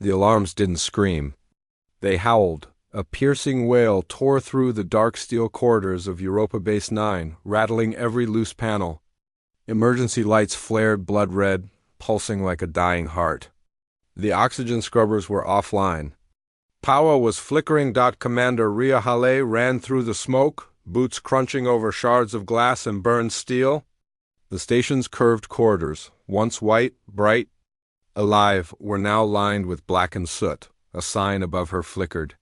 The alarms didn't scream. They howled. A piercing wail tore through the dark steel corridors of Europa Base 9, rattling every loose panel. Emergency lights flared blood red, pulsing like a dying heart. The oxygen scrubbers were offline. Power was flickering. Commander Rhea Hale ran through the smoke, boots crunching over shards of glass and burned steel. The station's curved corridors, once white, bright, alive, were now lined with blackened soot. A sign above her flickered.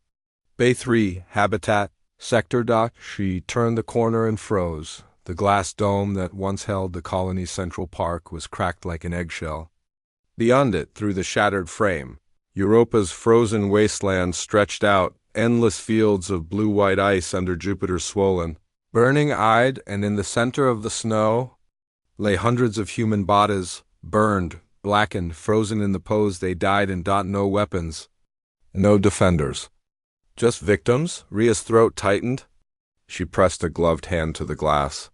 Bay 3, Habitat, Sector. She turned the corner and froze. The glass dome that once held the colony's central park was cracked like an eggshell. Beyond it, through the shattered frame, Europa's frozen wasteland stretched out, endless fields of blue-white ice under Jupiter's swollen, burning-eyed, and in the center of the snow lay hundreds of human bodies, burned, blackened, frozen in the pose they died in. No weapons, no defenders. Just victims? Rhea's throat tightened. She pressed a gloved hand to the glass.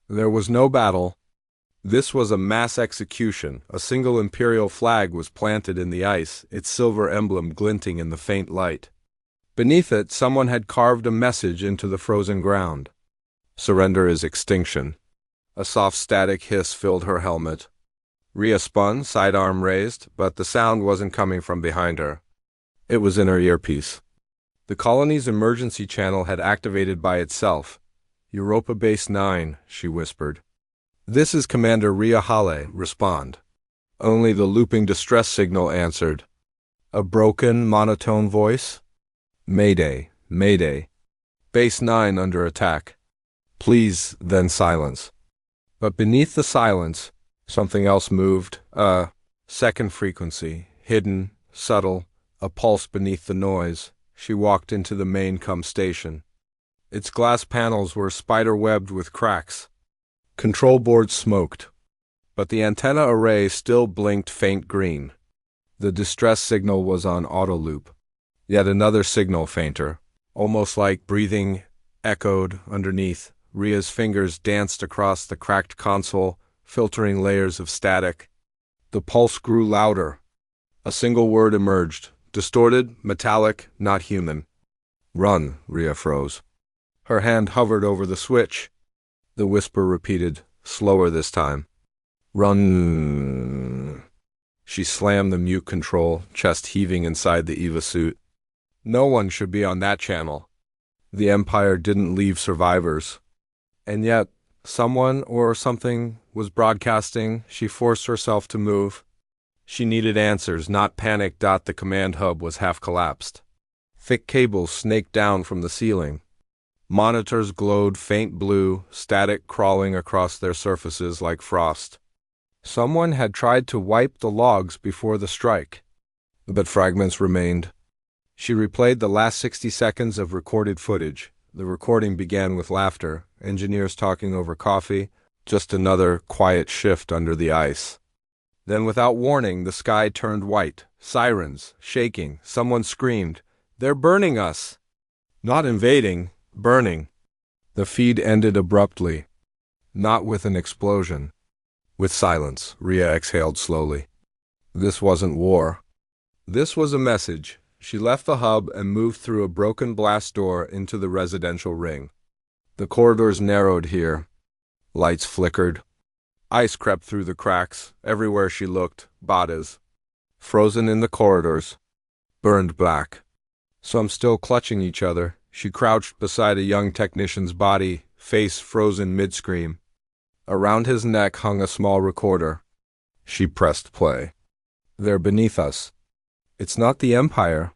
There was no battle. This was a mass execution. A single imperial flag was planted in the ice, its silver emblem glinting in the faint light. Beneath it, someone had carved a message into the frozen ground. Surrender is extinction. A soft static hiss filled her helmet. Rhea spun, sidearm raised, but the sound wasn't coming from behind her. It was in her earpiece. The colony's emergency channel had activated by itself. Europa Base 9, she whispered. This is Commander Rhea Hale, respond. Only the looping distress signal answered. A broken, monotone voice. Mayday, Mayday. Base 9 under attack. Please, then silence. But beneath the silence, something else moved. A second frequency, hidden, subtle, a pulse beneath the noise. She walked into the main station. Its glass panels were spider-webbed with cracks. Control boards smoked, but the antenna array still blinked faint green. The distress signal was on auto loop. Yet another signal, fainter, almost like breathing, echoed underneath. Rhea's fingers danced across the cracked console, filtering layers of static. The pulse grew louder. A single word emerged, distorted, metallic, not human. Run, Rhea froze. Her hand hovered over the switch. The whisper repeated, slower this time. Run. She slammed the mute control, chest heaving inside the EVA suit. No one should be on that channel. The Empire didn't leave survivors. And yet, someone or something was broadcasting. She forced herself to move. She needed answers, not panic. The command hub was half collapsed. Thick cables snaked down from the ceiling. Monitors glowed faint blue, static crawling across their surfaces like frost. Someone had tried to wipe the logs before the strike, but fragments remained. She replayed the last 60 seconds of recorded footage. The recording began with laughter, engineers talking over coffee, just another quiet shift under the ice. Then, without warning, the sky turned white. Sirens, shaking. Someone screamed, "They're burning us!" Not invading, burning. The feed ended abruptly. Not with an explosion. With silence. Rhea exhaled slowly. This wasn't war. This was a message. She left the hub and moved through a broken blast door into the residential ring. The corridors narrowed here. Lights flickered. Ice crept through the cracks. Everywhere she looked, bodies. Frozen in the corridors. Burned black. Some still clutching each other. She crouched beside a young technician's body, face frozen mid-scream. Around his neck hung a small recorder. She pressed play. They're beneath us. It's not the Empire.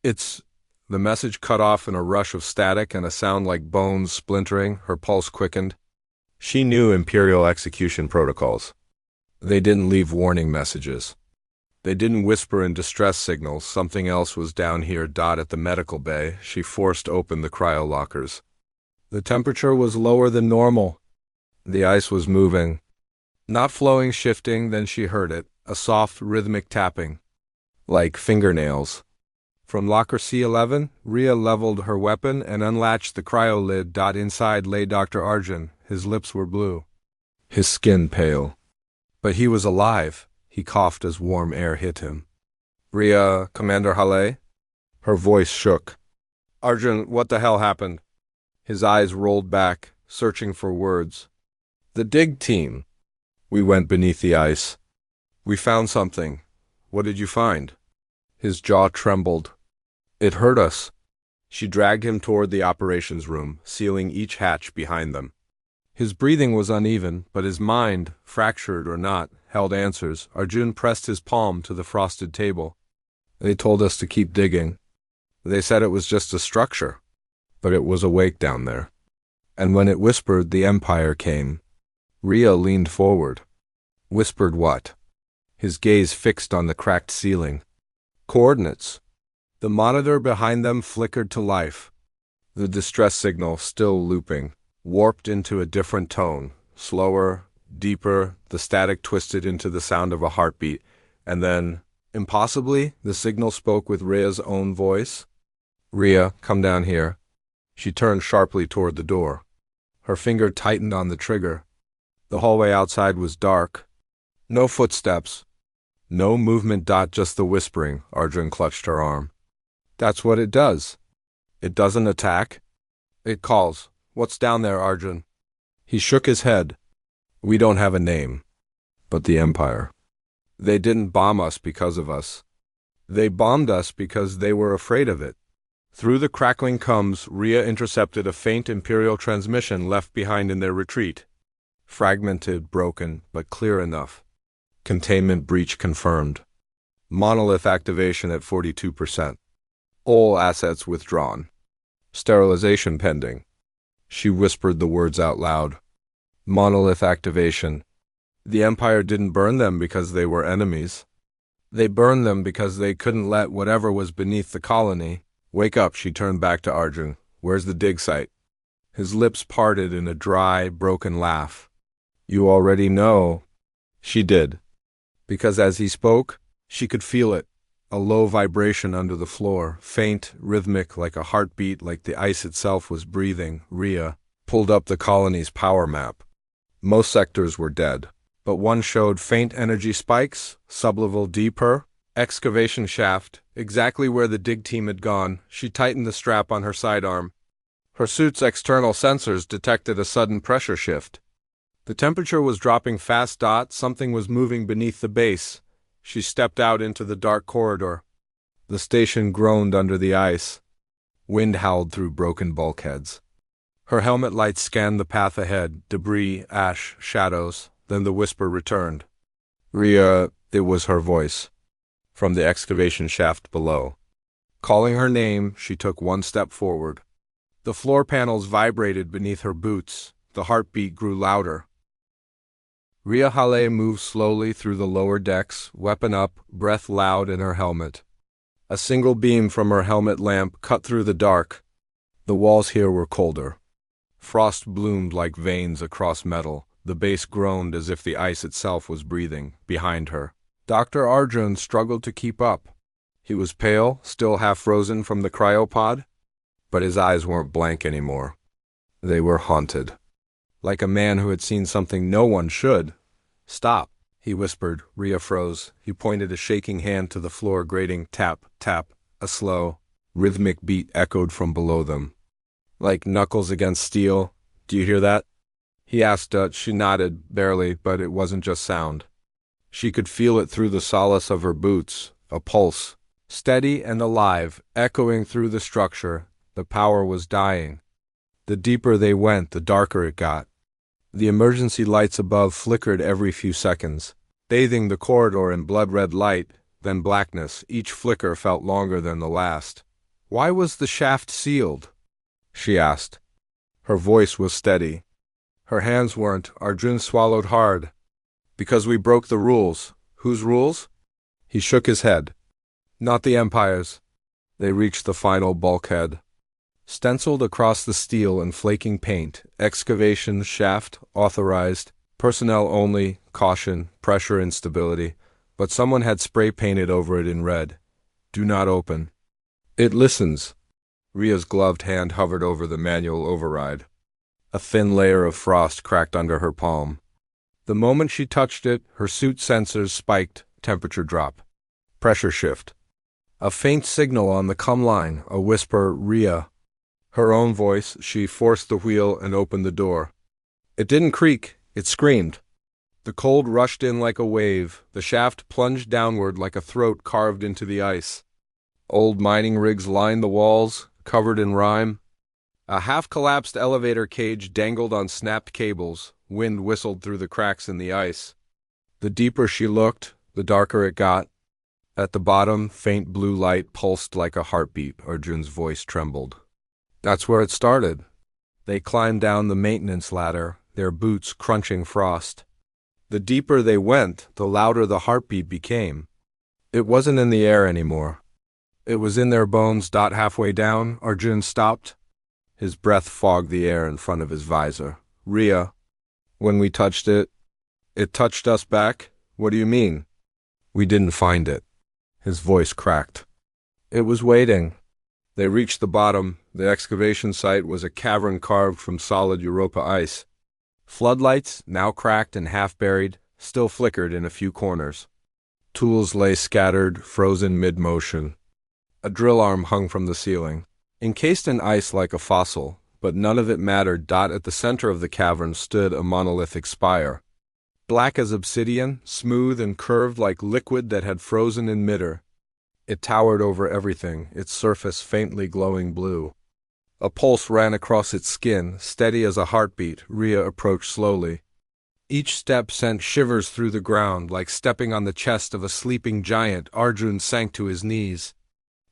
It's... The message cut off in a rush of static and a sound like bones splintering. Her pulse quickened. She knew Imperial execution protocols. They didn't leave warning messages. They didn't whisper in distress signals. Something else was down here. At the medical bay, she forced open the cryo lockers. The temperature was lower than normal. The ice was moving. Not flowing, shifting. Then she heard it, a soft, rhythmic tapping. Like fingernails. From locker C11, Rhea leveled her weapon and unlatched the cryo lid. Inside lay Dr. Arjun. His lips were blue. His skin pale. But he was alive. He coughed as warm air hit him. Rhea, Commander Hale? Her voice shook. Arjun, what the hell happened? His eyes rolled back, searching for words. The dig team. We went beneath the ice. We found something. What did you find? His jaw trembled. It hurt us. She dragged him toward the operations room, sealing each hatch behind them. His breathing was uneven, but his mind, fractured or not, held answers. Arjun pressed his palm to the frosted table. They told us to keep digging. They said it was just a structure, but it was awake down there. And when it whispered, the Empire came. Rhea leaned forward. Whispered what? His gaze fixed on the cracked ceiling. Coordinates. The monitor behind them flickered to life. The distress signal, still looping, warped into a different tone, slower, deeper, the static twisted into the sound of a heartbeat, and then, impossibly, the signal spoke with Rhea's own voice. Rhea, come down here. She turned sharply toward the door. Her finger tightened on the trigger. The hallway outside was dark. No footsteps. No movement. Just the whispering. Arjun clutched her arm. That's what it does. It doesn't attack. It calls. What's down there, Arjun? He shook his head. We don't have a name. But the Empire. They didn't bomb us because of us. They bombed us because they were afraid of it. Through the crackling combs, Rhea intercepted a faint Imperial transmission left behind in their retreat. Fragmented, broken, but clear enough. Containment breach confirmed. Monolith activation at 42%. All assets withdrawn. Sterilization pending. She whispered the words out loud. Monolith activation. The Empire didn't burn them because they were enemies. They burned them because they couldn't let whatever was beneath the colony. Wake up, she turned back to Arjun. Where's the dig site? His lips parted in a dry, broken laugh. You already know. She did. Because as he spoke, she could feel it. A low vibration under the floor, faint, rhythmic, like a heartbeat, like the ice itself was breathing. Rhea pulled up the colony's power map. Most sectors were dead, but one showed faint energy spikes, sublevel deeper, excavation shaft, exactly where the dig team had gone. She tightened the strap on her sidearm. Her suit's external sensors detected a sudden pressure shift. The temperature was dropping fast. Something was moving beneath the base. She stepped out into the dark corridor. The station groaned under the ice. Wind howled through broken bulkheads. Her helmet lights scanned the path ahead, debris, ash, shadows. Then the whisper returned. Rhea, it was her voice. From the excavation shaft below. Calling her name, she took one step forward. The floor panels vibrated beneath her boots. The heartbeat grew louder. Rhea Hale moved slowly through the lower decks, weapon up, breath loud in her helmet. A single beam from her helmet lamp cut through the dark. The walls here were colder. Frost bloomed like veins across metal. The base groaned as if the ice itself was breathing. Behind her, Dr. Arjun struggled to keep up. He was pale, still half frozen from the cryopod, but his eyes weren't blank anymore. They were haunted. Like a man who had seen something no one should. Stop, he whispered. Rhea froze. He pointed a shaking hand to the floor, grating tap, tap. A slow, rhythmic beat echoed from below them. Like knuckles against steel. Do you hear that? He asked. She nodded, barely, but it wasn't just sound. She could feel it through the solace of her boots, a pulse, steady and alive, echoing through the structure. The power was dying. The deeper they went, the darker it got. The emergency lights above flickered every few seconds, bathing the corridor in blood-red light, then blackness. Each flicker felt longer than the last. Why was the shaft sealed? She asked. Her voice was steady. Her hands weren't. Arjun swallowed hard. Because we broke the rules. Whose rules? He shook his head. Not the Empire's. They reached the final bulkhead. Stenciled across the steel in flaking paint, excavation shaft authorized, personnel only, caution, pressure instability, but someone had spray painted over it in red. Do not open. It listens. Rhea's gloved hand hovered over the manual override. A thin layer of frost cracked under her palm. The moment she touched it, her suit sensors spiked, temperature drop. Pressure shift. A faint signal on the come line, a whisper, Rhea. Her own voice, she forced the wheel and opened the door. It didn't creak, it screamed. The cold rushed in like a wave, the shaft plunged downward like a throat carved into the ice. Old mining rigs lined the walls, covered in rime. A half-collapsed elevator cage dangled on snapped cables, wind whistled through the cracks in the ice. The deeper she looked, the darker it got. At the bottom, faint blue light pulsed like a heartbeat. Arjun's voice trembled. That's where it started. They climbed down the maintenance ladder, their boots crunching frost. The deeper they went, the louder the heartbeat became. It wasn't in the air anymore. It was in their bones. Halfway down, Arjun stopped. His breath fogged the air in front of his visor. Rhea, when we touched it, it touched us back? What do you mean? We didn't find it. His voice cracked. It was waiting. They reached the bottom. The excavation site was a cavern carved from solid Europa ice. Floodlights, now cracked and half-buried, still flickered in a few corners. Tools lay scattered, frozen mid-motion. A drill arm hung from the ceiling, encased in ice like a fossil, but none of it mattered. At the center of the cavern stood a monolithic spire. Black as obsidian, smooth and curved like liquid that had frozen in midair. It towered over everything, its surface faintly glowing blue. A pulse ran across its skin, steady as a heartbeat. Rhea approached slowly. Each step sent shivers through the ground, like stepping on the chest of a sleeping giant. Arjun sank to his knees.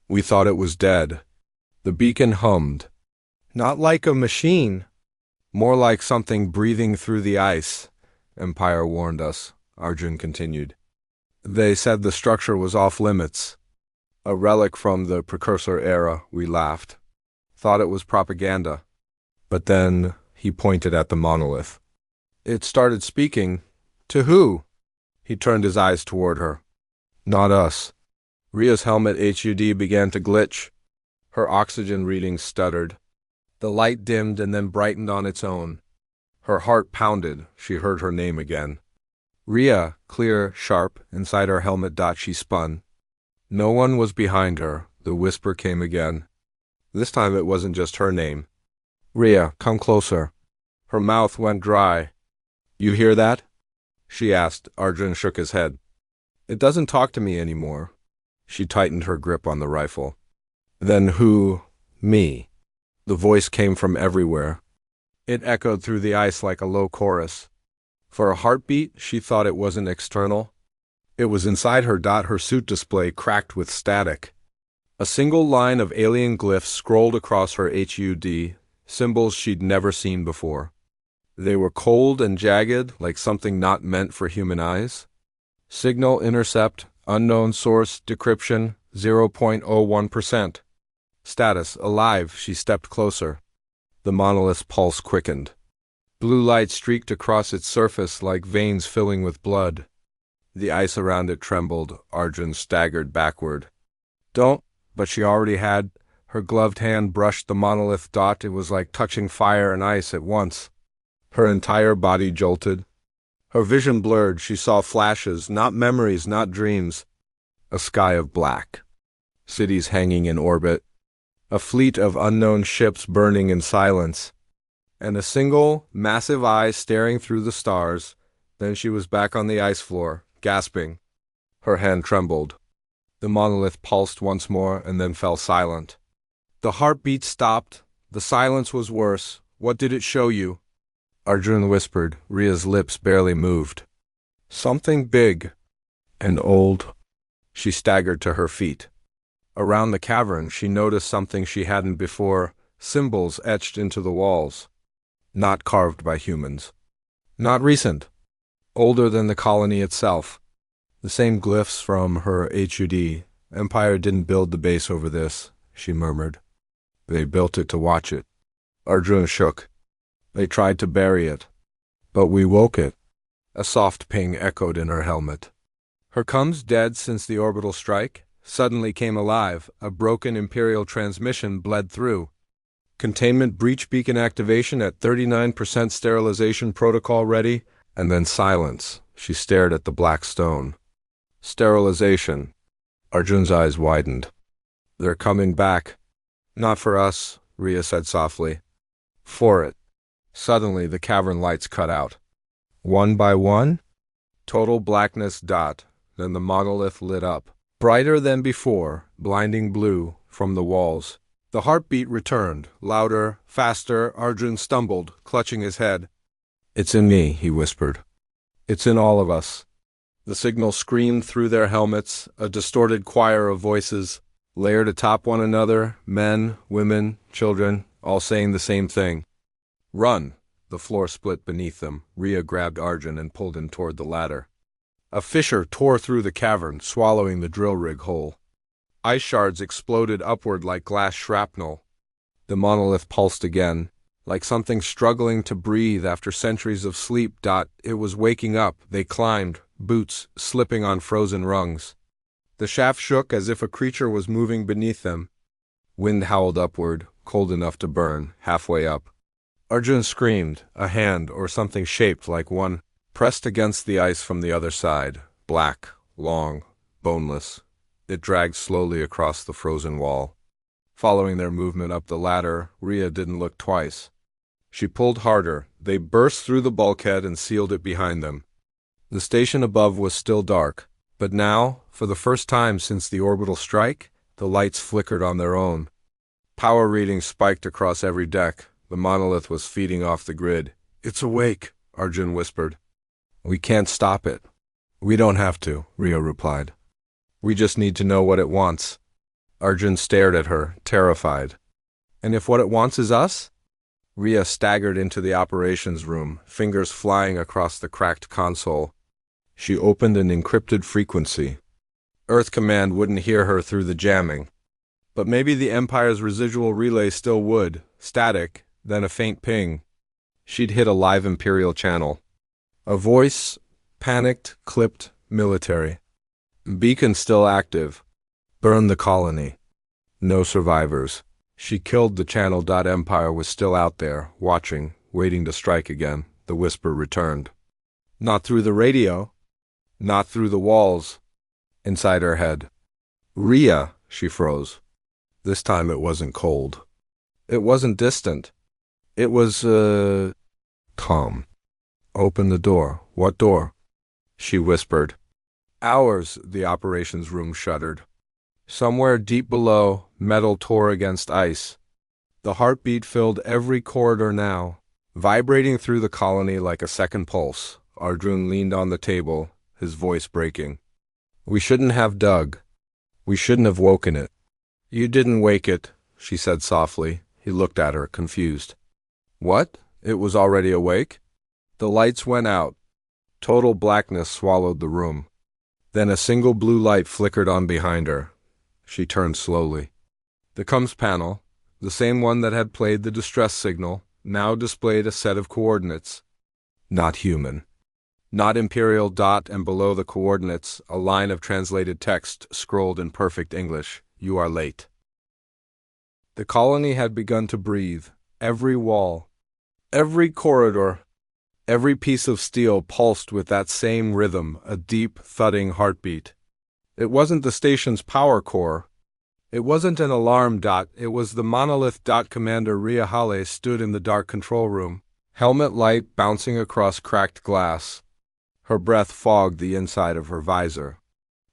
We thought it was dead. The beacon hummed. Not like a machine. More like something breathing through the ice. Empire warned us, Arjun continued. They said the structure was off limits. A relic from the precursor era, we laughed. Thought it was propaganda. But then he pointed at the monolith. It started speaking. To who? He turned his eyes toward her. Not us. Rhea's helmet HUD began to glitch. Her oxygen readings stuttered. The light dimmed and then brightened on its own. Her heart pounded. She heard her name again. Rhea, clear, sharp, inside her helmet. She spun. No one was behind her. The whisper came again. This time it wasn't just her name. Rhea, come closer. Her mouth went dry. You hear that? She asked. Arjun shook his head. It doesn't talk to me anymore. She tightened her grip on the rifle. Then who? Me. The voice came from everywhere. It echoed through the ice like a low chorus. For a heartbeat, she thought it wasn't external. It was inside her. Her suit display cracked with static. A single line of alien glyphs scrolled across her HUD, symbols she'd never seen before. They were cold and jagged, like something not meant for human eyes. Signal intercept, unknown source, decryption, 0.01%. Status, alive. She stepped closer. The monolith's pulse quickened. Blue light streaked across its surface like veins filling with blood. The ice around it trembled. Arjun staggered backward. Don't, but she already had. Her gloved hand brushed the monolith. It was like touching fire and ice at once. Her entire body jolted. Her vision blurred. She saw flashes, not memories, not dreams. A sky of black. Cities hanging in orbit. A fleet of unknown ships burning in silence. And a single, massive eye staring through the stars. Then she was back on the ice floor, gasping. Her hand trembled. The monolith pulsed once more and then fell silent. The heartbeat stopped. The silence was worse. What did it show you? Arjun whispered. Rhea's lips barely moved. Something big. And old. She staggered to her feet. Around the cavern, she noticed something she hadn't before, symbols etched into the walls. Not carved by humans. Not recent. Older than the colony itself. The same glyphs from her HUD. Empire didn't build the base over this, she murmured. They built it to watch it. Arjun shook. They tried to bury it. But we woke it. A soft ping echoed in her helmet. Her comms, dead since the orbital strike, suddenly came alive. A broken Imperial transmission bled through. Containment breach beacon activation at 39% sterilization protocol ready, and then silence. She stared at the black stone. Sterilization. Arjun's eyes widened. They're coming back. Not for us, Rhea said softly. For it. Suddenly, the cavern lights cut out. One by one? Total blackness. Then the monolith lit up. Brighter than before, blinding blue, from the walls. The heartbeat returned, louder, faster. Arjun stumbled, clutching his head. It's in me, he whispered. It's in all of us. The signal screamed through their helmets, a distorted choir of voices, layered atop one another, men, women, children, all saying the same thing. Run! The floor split beneath them. Rhea grabbed Arjun and pulled him toward the ladder. A fissure tore through the cavern, swallowing the drill rig whole. Ice shards exploded upward like glass shrapnel. The monolith pulsed again, like something struggling to breathe after centuries of sleep. It was waking up. They climbed, boots slipping on frozen rungs. The shaft shook as if a creature was moving beneath them. Wind howled upward, cold enough to burn, halfway up. Arjun screamed, a hand, or something shaped like one, pressed against the ice from the other side, black, long, boneless. It dragged slowly across the frozen wall. Following their movement up the ladder, Rhea didn't look twice. She pulled harder. They burst through the bulkhead and sealed it behind them. The station above was still dark, but now, for the first time since the orbital strike, the lights flickered on their own. Power readings spiked across every deck. The monolith was feeding off the grid. It's awake, Arjun whispered. We can't stop it. We don't have to, Rhea replied. We just need to know what it wants. Arjun stared at her, terrified. And if what it wants is us? Rhea staggered into the operations room, fingers flying across the cracked console. She opened an encrypted frequency. Earth Command wouldn't hear her through the jamming. But maybe the Empire's residual relay still would, static, then a faint ping. She'd hit a live Imperial channel. A voice, panicked, clipped, military. Beacon still active. Burn the colony. No survivors. She killed the channel. Empire was still out there, watching, waiting to strike again. The whisper returned. Not through the radio. Not through the walls. Inside her head. Rhea, she froze. This time it wasn't cold. It wasn't distant. It was, calm. Open the door. What door? She whispered. Ours, the operations room shuddered. Somewhere deep below, metal tore against ice. The heartbeat filled every corridor now, vibrating through the colony like a second pulse. Arjun leaned on the table, his voice breaking. We shouldn't have dug. We shouldn't have woken it. You didn't wake it, she said softly. He looked at her, confused. What? It was already awake? The lights went out. Total blackness swallowed the room. Then a single blue light flickered on behind her. She turned slowly. The comms panel, the same one that had played the distress signal, now displayed a set of coordinates. Not human. Not Imperial. And below the coordinates, a line of translated text scrolled in perfect English. You are late. The colony had begun to breathe. Every wall, every corridor, every piece of steel pulsed with that same rhythm, a deep, thudding heartbeat. It wasn't the station's power core. It wasn't an alarm. It was the monolith. Commander Rhea Hale stood in the dark control room, helmet light bouncing across cracked glass. Her breath fogged the inside of her visor.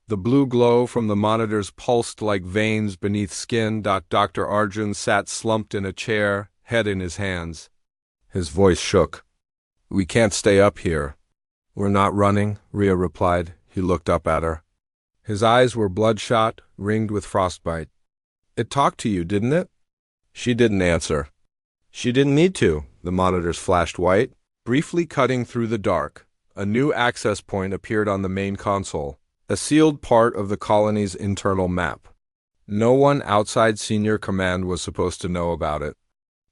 The blue glow from the monitors pulsed like veins beneath skin. Dr. Arjun sat slumped in a chair, head in his hands. His voice shook. We can't stay up here. We're not running, Rhea replied. He looked up at her. His eyes were bloodshot, ringed with frostbite. It talked to you, didn't it? She didn't answer. She didn't need to. The monitors flashed white, briefly cutting through the dark. A new access point appeared on the main console, a sealed part of the colony's internal map. No one outside senior command was supposed to know about it.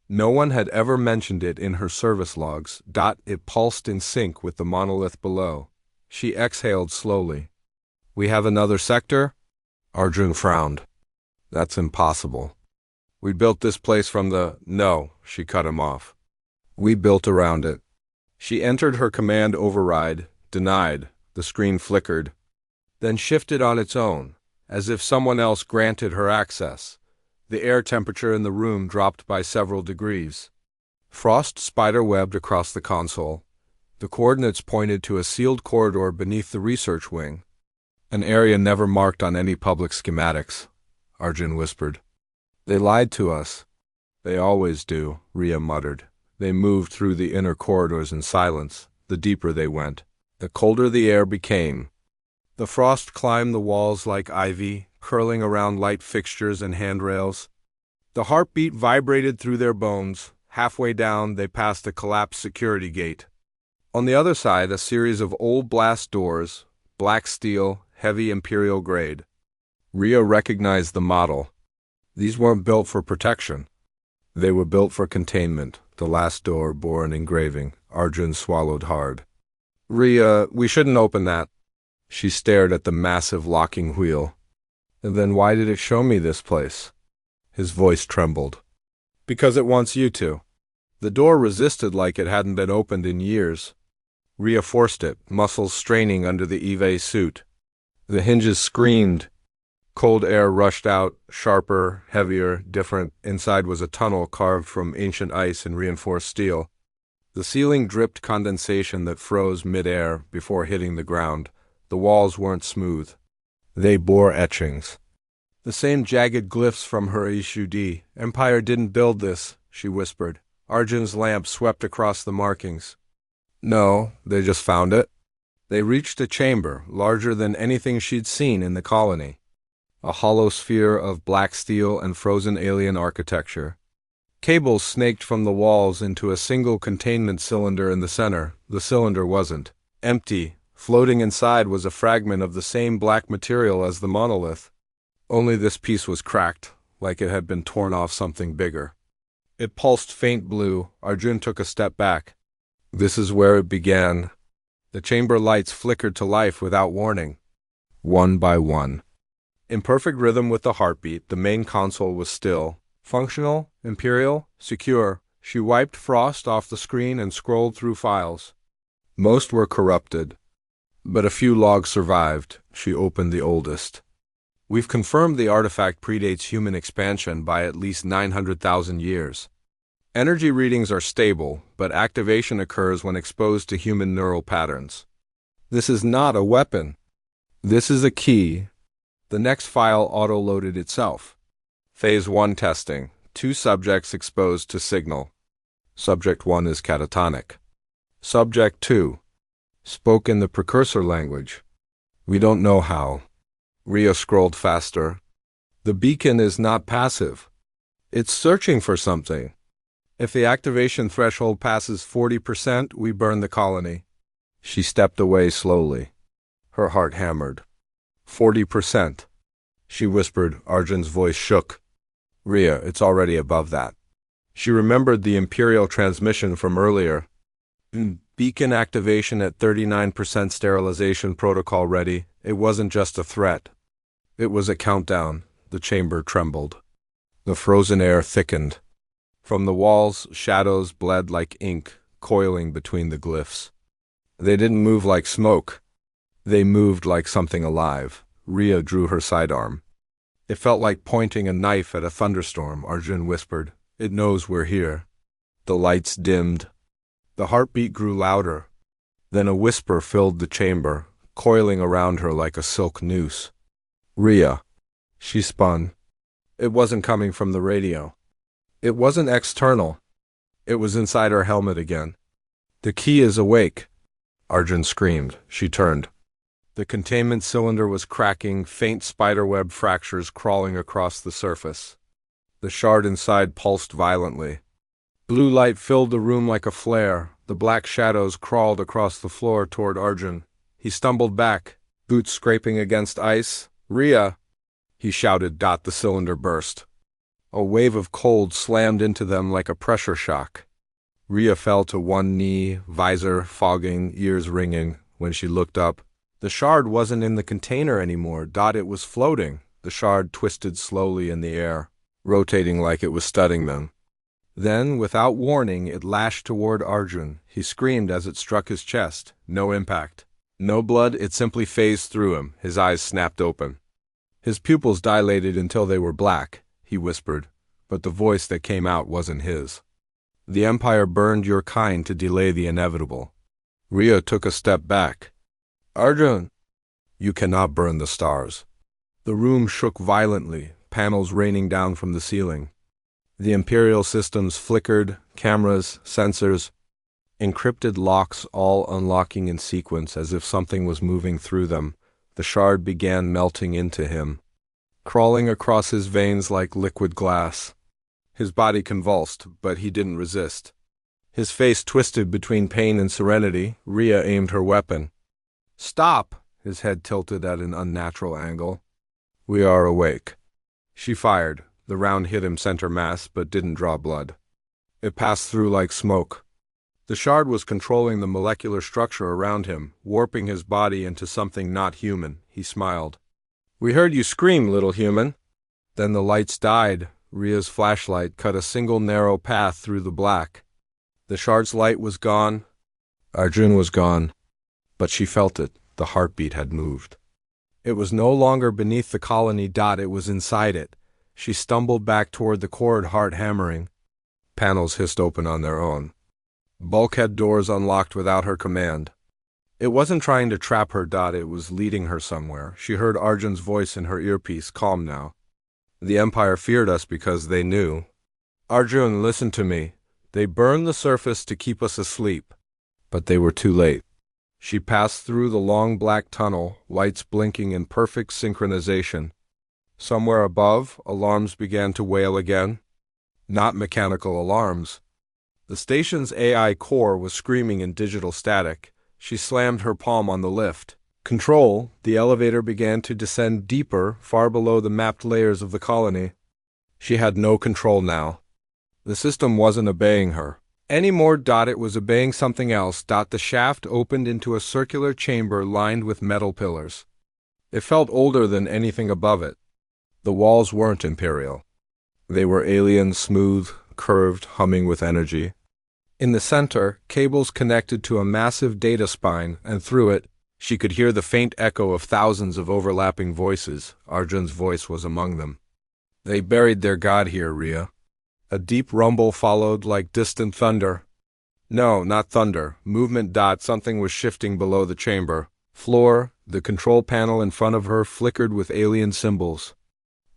No one had ever mentioned it in her service logs. It pulsed in sync with the monolith below. She exhaled slowly. We have another sector? Arjun frowned. That's impossible. We built this place from the... No, she cut him off. We built around it. She entered her command override, denied. The screen flickered, then shifted on its own. as if someone else granted her access. The air temperature in the room dropped by several degrees. Frost spider-webbed across the console. The coordinates pointed to a sealed corridor beneath the research wing. An area never marked on any public schematics, Arjun whispered. They lied to us. They always do, Rhea muttered. They moved through the inner corridors in silence. The deeper they went, the colder the air became. The frost climbed the walls like ivy, curling around light fixtures and handrails. The heartbeat vibrated through their bones. Halfway down, they passed a collapsed security gate. On the other side, a series of old blast doors, black steel, heavy imperial grade. Rhea recognized the model. These weren't built for protection. They were built for containment. The last door bore an engraving. Arjun swallowed hard. Rhea, we shouldn't open that. She stared at the massive locking wheel. And then why did it show me this place? His voice trembled. Because it wants you to. The door resisted like it hadn't been opened in years. Rhea forced it, muscles straining under the Eve suit. The hinges screamed. Cold air rushed out, sharper, heavier, different. Inside was a tunnel carved from ancient ice and reinforced steel. The ceiling dripped condensation that froze mid-air before hitting the ground. The walls weren't smooth. They bore etchings. The same jagged glyphs from her Ishudi. Empire didn't build this, she whispered. Arjun's lamp swept across the markings. No, they just found it. They reached a chamber, larger than anything she'd seen in the colony. A hollow sphere of black steel and frozen alien architecture. Cables snaked from the walls into a single containment cylinder in the center. The cylinder wasn't empty. Floating inside was a fragment of the same black material as the monolith. Only this piece was cracked, like it had been torn off something bigger. It pulsed faint blue. Arjun took a step back. This is where it began. The chamber lights flickered to life without warning. One by one. In perfect rhythm with the heartbeat, the main console was still. Functional, imperial, secure. She wiped frost off the screen and scrolled through files. Most were corrupted, but a few logs survived. She opened the oldest. We've confirmed the artifact predates human expansion by at least 900,000 years. Energy readings are stable, but activation occurs when exposed to human neural patterns. This is not a weapon. This is a key. The next file auto-loaded itself. Phase 1 testing. 2 subjects exposed to signal. Subject 1 is catatonic. Subject 2 spoke in the precursor language. We don't know how. Rhea scrolled faster. The beacon is not passive. It's searching for something. If the activation threshold passes 40%, we burn the colony. She stepped away slowly. Her heart hammered. 40%. She whispered. Arjun's voice shook. Rhea, it's already above that. She remembered the Imperial transmission from earlier. Beacon activation at 39% sterilization protocol ready. It wasn't just a threat. It was a countdown. The chamber trembled. The frozen air thickened. From the walls, shadows bled like ink, coiling between the glyphs. They didn't move like smoke. They moved like something alive. Rhea drew her sidearm. It felt like pointing a knife at a thunderstorm, Arjun whispered. It knows we're here. The lights dimmed. The heartbeat grew louder. Then a whisper filled the chamber, coiling around her like a silk noose. Rhea. She spun. It wasn't coming from the radio. It wasn't external. It was inside her helmet again. The key is awake. Arjun screamed. She turned. The containment cylinder was cracking, faint spiderweb fractures crawling across the surface. The shard inside pulsed violently. Blue light filled the room like a flare. The black shadows crawled across the floor toward Arjun. He stumbled back, boots scraping against ice. Rhea! He shouted. The cylinder burst. A wave of cold slammed into them like a pressure shock. Rhea fell to one knee, visor fogging, ears ringing. When she looked up, the shard wasn't in the container anymore. It was floating. The shard twisted slowly in the air, rotating like it was studying them. Then, without warning, it lashed toward Arjun. He screamed as it struck his chest. No impact. No blood, it simply phased through him. His eyes snapped open. His pupils dilated until they were black, he whispered, but the voice that came out wasn't his. The Empire burned your kind to delay the inevitable. Rhea took a step back. Arjun! You cannot burn the stars. The room shook violently, panels raining down from the ceiling. The Imperial systems flickered, cameras, sensors, encrypted locks all unlocking in sequence as if something was moving through them. The shard began melting into him, crawling across his veins like liquid glass. His body convulsed, but he didn't resist. His face twisted between pain and serenity. Rhea aimed her weapon. Stop! His head tilted at an unnatural angle. We are awake. She fired. The round hit him center mass, but didn't draw blood. It passed through like smoke. The shard was controlling the molecular structure around him, warping his body into something not human. He smiled. We heard you scream, little human. Then the lights died. Rhea's flashlight cut a single narrow path through the black. The shard's light was gone. Arjun was gone. But she felt it. The heartbeat had moved. It was no longer beneath the colony. It was inside it. She stumbled back toward the cord, heart hammering. Panels hissed open on their own. Bulkhead doors unlocked without her command. It wasn't trying to trap her. It was leading her somewhere. She heard Arjun's voice in her earpiece, calm now. The Empire feared us because they knew. Arjun, listen to me. They burned the surface to keep us asleep. But they were too late. She passed through the long black tunnel, lights blinking in perfect synchronization. Somewhere above, alarms began to wail again. Not mechanical alarms. The station's AI core was screaming in digital static. She slammed her palm on the lift. Control, the elevator began to descend deeper, far below the mapped layers of the colony. She had no control now. The system wasn't obeying her anymore. It was obeying something else. The shaft opened into a circular chamber lined with metal pillars. It felt older than anything above it. The walls weren't imperial. They were alien, smooth, curved, humming with energy. In the center, cables connected to a massive data spine, and through it, she could hear the faint echo of thousands of overlapping voices. Arjun's voice was among them. They buried their god here, Rhea. A deep rumble followed like distant thunder. No, not thunder. Movement. Something was shifting below the chamber floor. The control panel in front of her flickered with alien symbols.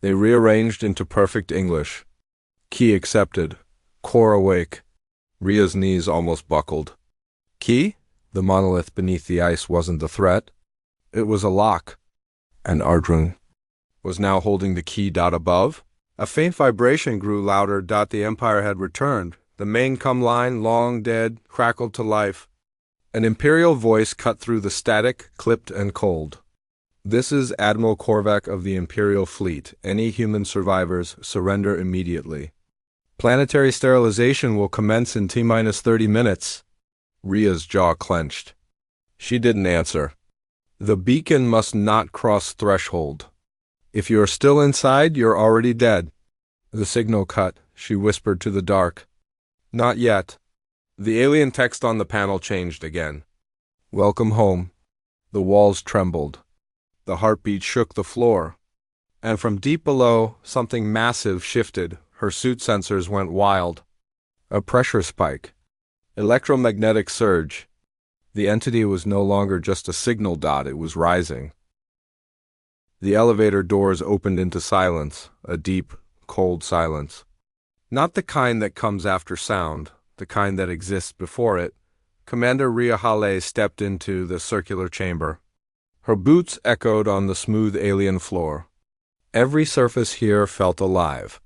They rearranged into perfect English. Key accepted. Core awake. Rhea's knees almost buckled. Key? The monolith beneath the ice wasn't the threat. It was a lock. And Arjun was now holding the key. Above. A faint vibration grew louder. The Empire had returned. The main come line, long dead, crackled to life. An Imperial voice cut through the static, clipped and cold. This is Admiral Korvac of the Imperial Fleet. Any human survivors, surrender immediately. Planetary sterilization will commence in T-30 minutes. Rhea's jaw clenched. She didn't answer. The beacon must not cross threshold. If you're still inside, you're already dead. The signal cut. She whispered to the dark. Not yet. The alien text on the panel changed again. Welcome home. The walls trembled. The heartbeat shook the floor. And from deep below, something massive shifted. Her suit sensors went wild. A pressure spike. Electromagnetic surge. The entity was no longer just a signal. It was rising. The elevator doors opened into silence, a deep, cold silence. Not the kind that comes after sound, the kind that exists before it. Commander Rhea Hale stepped into the circular chamber. Her boots echoed on the smooth alien floor. Every surface here felt alive.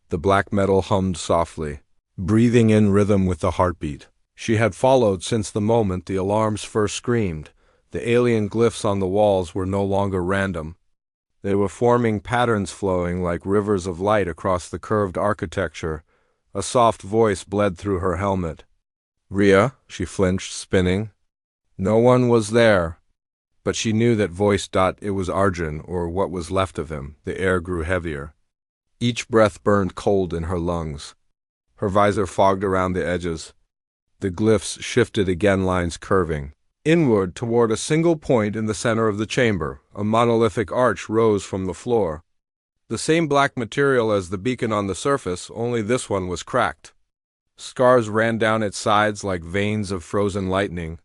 The black metal hummed softly, breathing in rhythm with the heartbeat. She had followed since the moment the alarms first screamed. The alien glyphs on the walls were no longer random. They were forming patterns flowing like rivers of light across the curved architecture. A soft voice bled through her helmet. Rhea, she flinched, spinning. No one was there. But she knew that voice. It was Arjun, or what was left of him. The air grew heavier. Each breath burned cold in her lungs. Her visor fogged around the edges. The glyphs shifted again, lines curving. Inward toward a single point in the center of the chamber, a monolithic arch rose from the floor. The same black material as the beacon on the surface, only this one was cracked. Scars ran down its sides like veins of frozen lightning.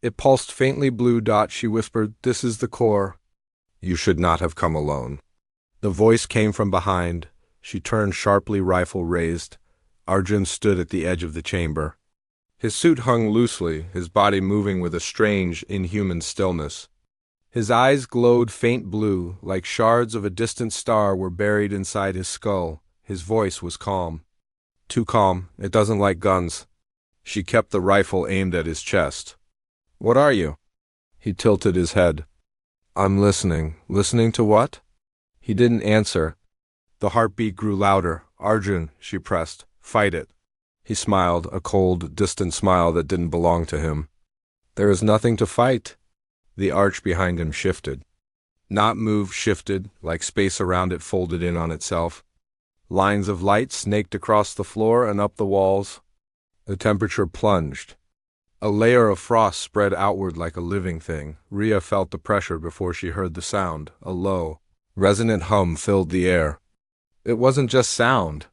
It pulsed faintly blue. She whispered, "This is the core. You should not have come alone." The voice came from behind. She turned sharply, rifle raised. Arjun stood at the edge of the chamber. His suit hung loosely, his body moving with a strange, inhuman stillness. His eyes glowed faint blue, like shards of a distant star were buried inside his skull. His voice was calm. Too calm. It doesn't like guns. She kept the rifle aimed at his chest. "What are you?" He tilted his head. "I'm listening." "Listening to what?" He didn't answer. The heartbeat grew louder. "Arjun," she pressed. "Fight it." He smiled, a cold, distant smile that didn't belong to him. "There is nothing to fight." The arch behind him shifted. Not moved, shifted, like space around it folded in on itself. Lines of light snaked across the floor and up the walls. The temperature plunged. A layer of frost spread outward like a living thing. Rhea felt the pressure before she heard the sound. A low, resonant hum filled the air. It wasn't just sound.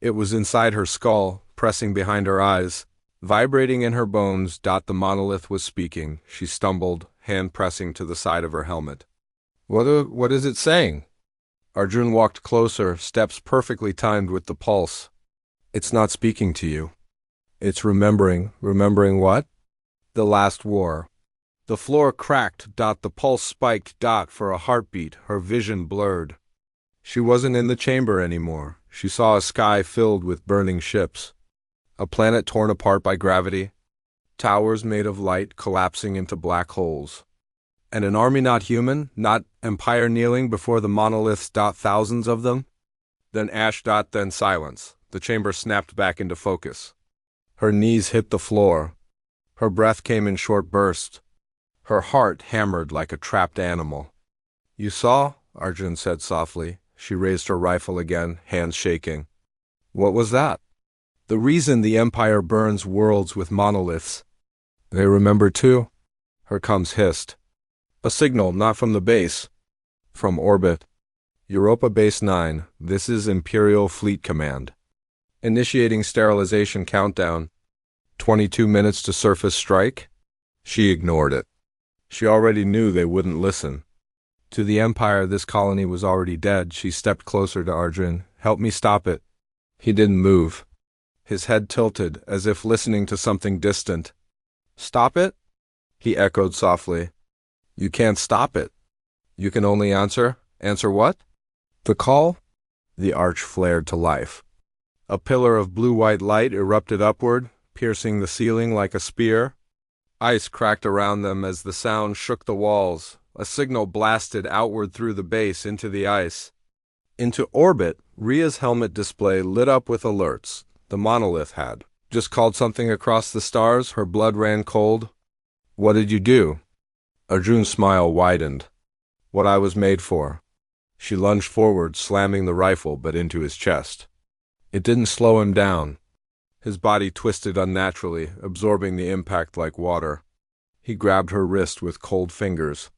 It was inside her skull, pressing behind her eyes, vibrating in her bones. The monolith was speaking. She stumbled, hand pressing to the side of her helmet. What is it saying?" Arjun walked closer, steps perfectly timed with the pulse. "It's not speaking to you. It's remembering." "Remembering what?" "The last war." The floor cracked. The pulse spiked. For a heartbeat, her vision blurred. She wasn't in the chamber anymore. She saw a sky filled with burning ships. A planet torn apart by gravity. Towers made of light collapsing into black holes. And an army not human, not empire kneeling before the monoliths. Thousands of them. Then ash. Then silence. The chamber snapped back into focus. Her knees hit the floor. Her breath came in short bursts. Her heart hammered like a trapped animal. "You saw?" Arjun said softly. She raised her rifle again, hands shaking. "What was that?" "The reason the Empire burns worlds with monoliths." "They remember too?" Her comes hissed. "A signal, not from the base. From orbit. Europa Base 9, this is Imperial Fleet Command. Initiating sterilization countdown. 22 minutes to surface strike." She ignored it. She already knew they wouldn't listen. To the Empire, this colony was already dead. She stepped closer to Arjun. "Help me stop it." He didn't move. His head tilted, as if listening to something distant. "Stop it?" He echoed softly. "You can't stop it. You can only answer." "Answer what?" "The call?" The arch flared to life. A pillar of blue-white light erupted upward, piercing the ceiling like a spear. Ice cracked around them as the sound shook the walls. A signal blasted outward through the base into the ice. Into orbit, Rhea's helmet display lit up with alerts. The monolith had just called something across the stars. Her blood ran cold. "What did you do?" Arjun's smile widened. "What I was made for." She lunged forward, slamming the rifle but into his chest. It didn't slow him down. His body twisted unnaturally, absorbing the impact like water. He grabbed her wrist with cold fingers.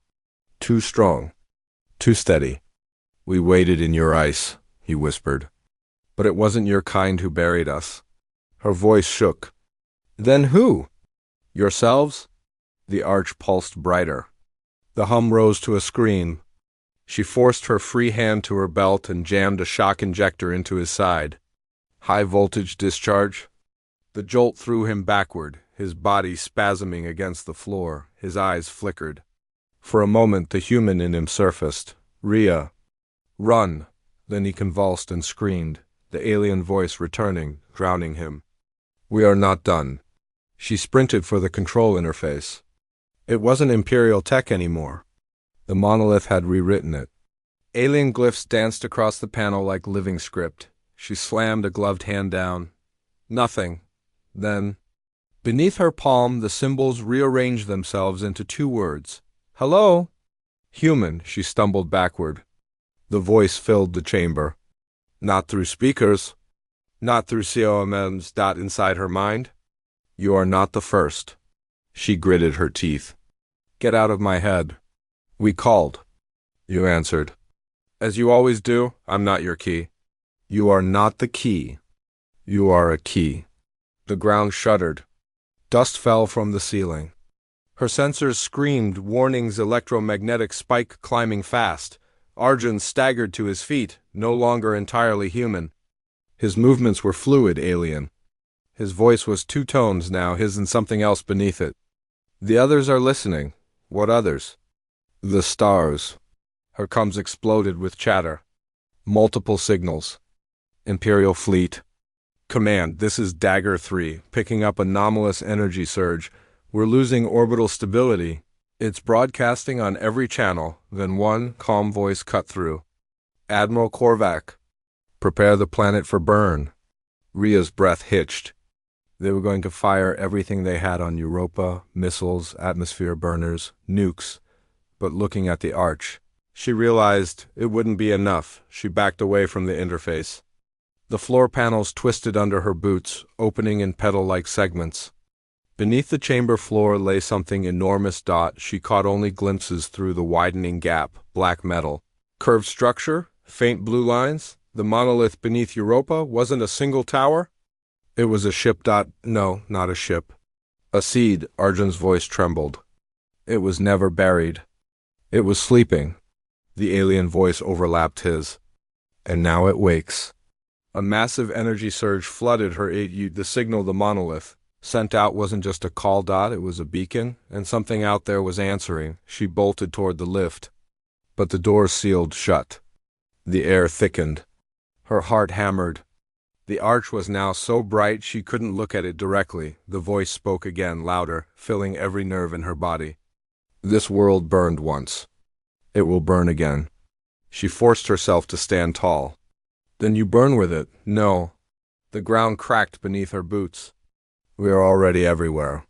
"Too strong. Too steady. We waited in your ice," he whispered. "But it wasn't your kind who buried us." Her voice shook. "Then who?" "Yourselves?" The arch pulsed brighter. The hum rose to a scream. She forced her free hand to her belt and jammed a shock injector into his side. High voltage discharge. The jolt threw him backward, his body spasming against the floor. His eyes flickered. For a moment the human in him surfaced. "Rhea, run!" Then he convulsed and screamed, the alien voice returning, drowning him. "We are not done." She sprinted for the control interface. It wasn't Imperial tech anymore. The monolith had rewritten it. Alien glyphs danced across the panel like living script. She slammed a gloved hand down. Nothing. Then, beneath her palm, the symbols rearranged themselves into two words. "Hello?" "Human," she stumbled backward. The voice filled the chamber. "Not through speakers. Not through COMMs. Inside her mind. You are not the first." She gritted her teeth. Get out of my head. We called. You answered. As you always do, I'm not your key. You are not the key. You are a key. The ground shuddered. Dust fell from the ceiling. Her sensors screamed warnings, electromagnetic spike climbing fast. Arjun staggered to his feet, no longer entirely human. His movements were fluid, alien. His voice was two tones now, his and something else beneath it. The others are listening. What others? The stars. Her comms exploded with chatter. Multiple signals. Imperial fleet. Command, this is Dagger 3, picking up anomalous energy surge. We're losing orbital stability. It's broadcasting on every channel. Then one calm voice cut through. Admiral Korvac, prepare the planet for burn. Rhea's breath hitched. They were going to fire everything they had on Europa, missiles, atmosphere burners, nukes. But looking at the arch, she realized it wouldn't be enough. She backed away from the interface. The floor panels twisted under her boots, opening in petal-like segments. Beneath the chamber floor lay something enormous. She caught only glimpses through the widening gap, black metal. Curved structure, faint blue lines. The monolith beneath Europa wasn't a single tower. It was a ship. No, not a ship. A seed, Arjun's voice trembled. It was never buried. It was sleeping. The alien voice overlapped his. And now it wakes. A massive energy surge flooded her. The signal the monolith sent out wasn't just a call. It was a beacon, and something out there was answering. She bolted toward the lift. But the door sealed shut. The air thickened. Her heart hammered. The arch was now so bright she couldn't look at it directly. The voice spoke again, louder, filling every nerve in her body. This world burned once. It will burn again. She forced herself to stand tall. Then you burn with it. No. The ground cracked beneath her boots. We are already everywhere.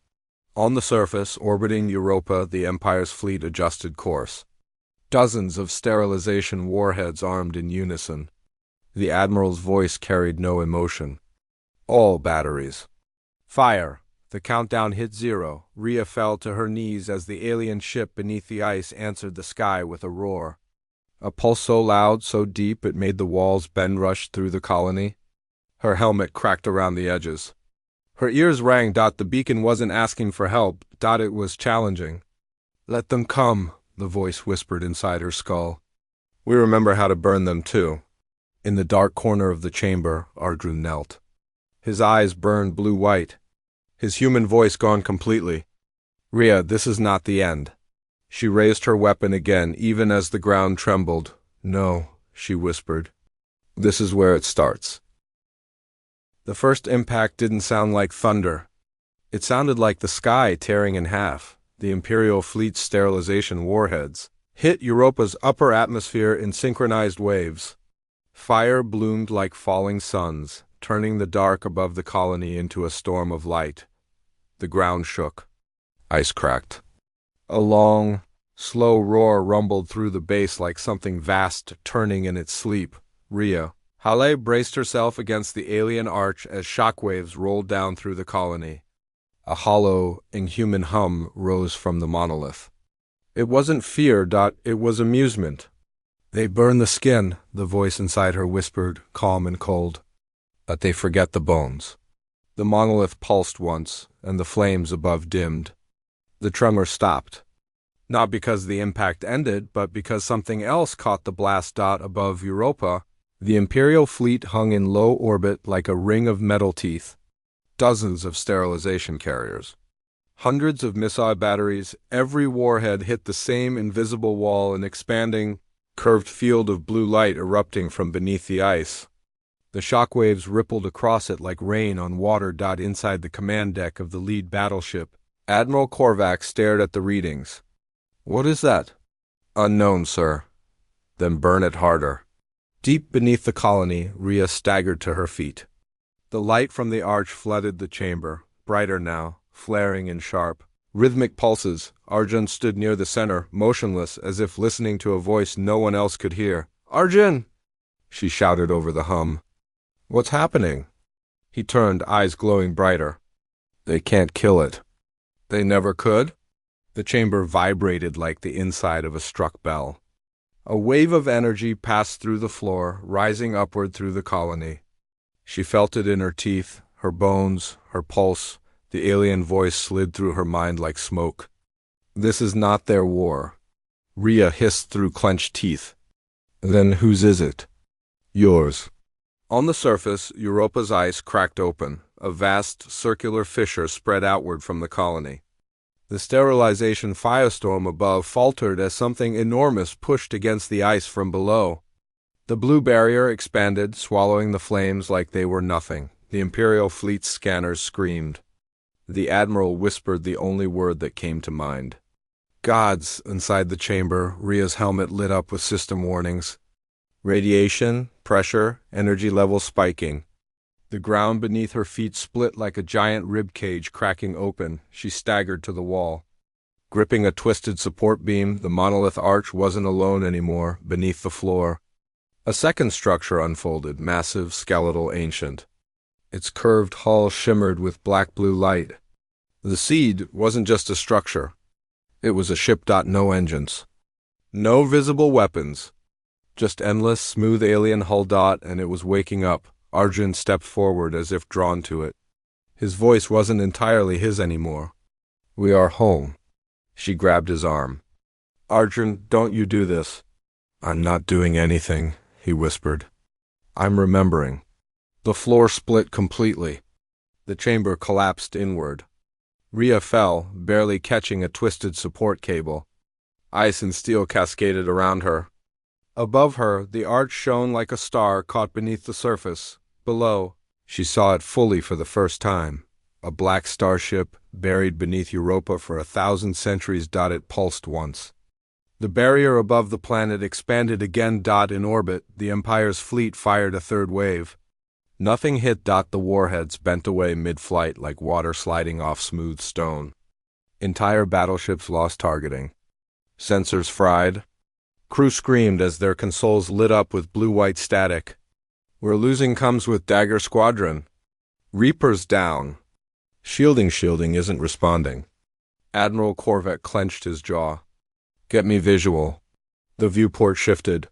On the surface, orbiting Europa, the Empire's fleet adjusted course. Dozens of sterilization warheads armed in unison. The Admiral's voice carried no emotion. All batteries. Fire. The countdown hit 0. Rhea fell to her knees as the alien ship beneath the ice answered the sky with a roar. A pulse so loud, so deep, it made the walls bend, rush through the colony. Her helmet cracked around the edges. Her ears rang. The beacon wasn't asking for help. It was challenging. Let them come, the voice whispered inside her skull. We remember how to burn them too. In the dark corner of the chamber, Arjun knelt. His eyes burned blue-white. His human voice gone completely. Rhea, this is not the end. She raised her weapon again, even as the ground trembled. No, she whispered. This is where it starts. The first impact didn't sound like thunder. It sounded like the sky tearing in half. The Imperial fleet's sterilization warheads hit Europa's upper atmosphere in synchronized waves. Fire bloomed like falling suns, turning the dark above the colony into a storm of light. The ground shook. Ice cracked. A long, slow roar rumbled through the base like something vast turning in its sleep. Rhea Hale braced herself against the alien arch as shockwaves rolled down through the colony. A hollow, inhuman hum rose from the monolith. It wasn't fear. It was amusement. They burn the skin, the voice inside her whispered, calm and cold. But they forget the bones. The monolith pulsed once, and the flames above dimmed. The tremor stopped. Not because the impact ended, but because something else caught the blast. Above Europa, the Imperial fleet hung in low orbit like a ring of metal teeth. Dozens of sterilization carriers. Hundreds of missile batteries. Every warhead hit the same invisible wall, an expanding, curved field of blue light erupting from beneath the ice. The shockwaves rippled across it like rain on water. Inside the command deck of the lead battleship, Admiral Korvac stared at the readings. What is that? Unknown, sir. Then burn it harder. Deep beneath the colony, Rhea staggered to her feet. The light from the arch flooded the chamber, brighter now, flaring in sharp, rhythmic pulses. Arjun stood near the center, motionless, as if listening to a voice no one else could hear. Arjun! She shouted over the hum. What's happening? He turned, eyes glowing brighter. They can't kill it. They never could? The chamber vibrated like the inside of a struck bell. A wave of energy passed through the floor, rising upward through the colony. She felt it in her teeth, her bones, her pulse. The alien voice slid through her mind like smoke. This is not their war. Rhea hissed through clenched teeth. Then whose is it? Yours. On the surface, Europa's ice cracked open. A vast, circular fissure spread outward from the colony. The sterilization firestorm above faltered as something enormous pushed against the ice from below. The blue barrier expanded, swallowing the flames like they were nothing. The Imperial fleet's scanners screamed. The Admiral whispered the only word that came to mind. Gods! Inside the chamber, Rhea's helmet lit up with system warnings. Radiation, pressure, energy levels spiking. The ground beneath her feet split like a giant rib cage cracking open. She staggered to the wall. Gripping a twisted support beam, the monolith arch wasn't alone anymore, beneath the floor. A second structure unfolded, massive, skeletal, ancient. Its curved hull shimmered with black-blue light. The Seed wasn't just a structure. It was a ship. No engines. No visible weapons. Just endless, smooth alien hull. And it was waking up. Arjun stepped forward as if drawn to it. His voice wasn't entirely his anymore. We are home. She grabbed his arm. Arjun, don't you do this. I'm not doing anything, he whispered. I'm remembering. The floor split completely. The chamber collapsed inward. Rhea fell, barely catching a twisted support cable. Ice and steel cascaded around her. Above her, the arch shone like a star caught beneath the surface. Below, she saw it fully for the first time. A black starship, buried beneath Europa for 1,000 centuries. It pulsed once. The barrier above the planet expanded again. In orbit, the Empire's fleet fired a third wave. Nothing hit. The warheads bent away mid-flight like water sliding off smooth stone. Entire battleships lost targeting. Sensors fried. Crew screamed as their consoles lit up with blue-white static. We're losing comes with Dagger Squadron. Reaper's down. Shielding isn't responding. Admiral Corvette clenched his jaw. Get me visual. The viewport shifted.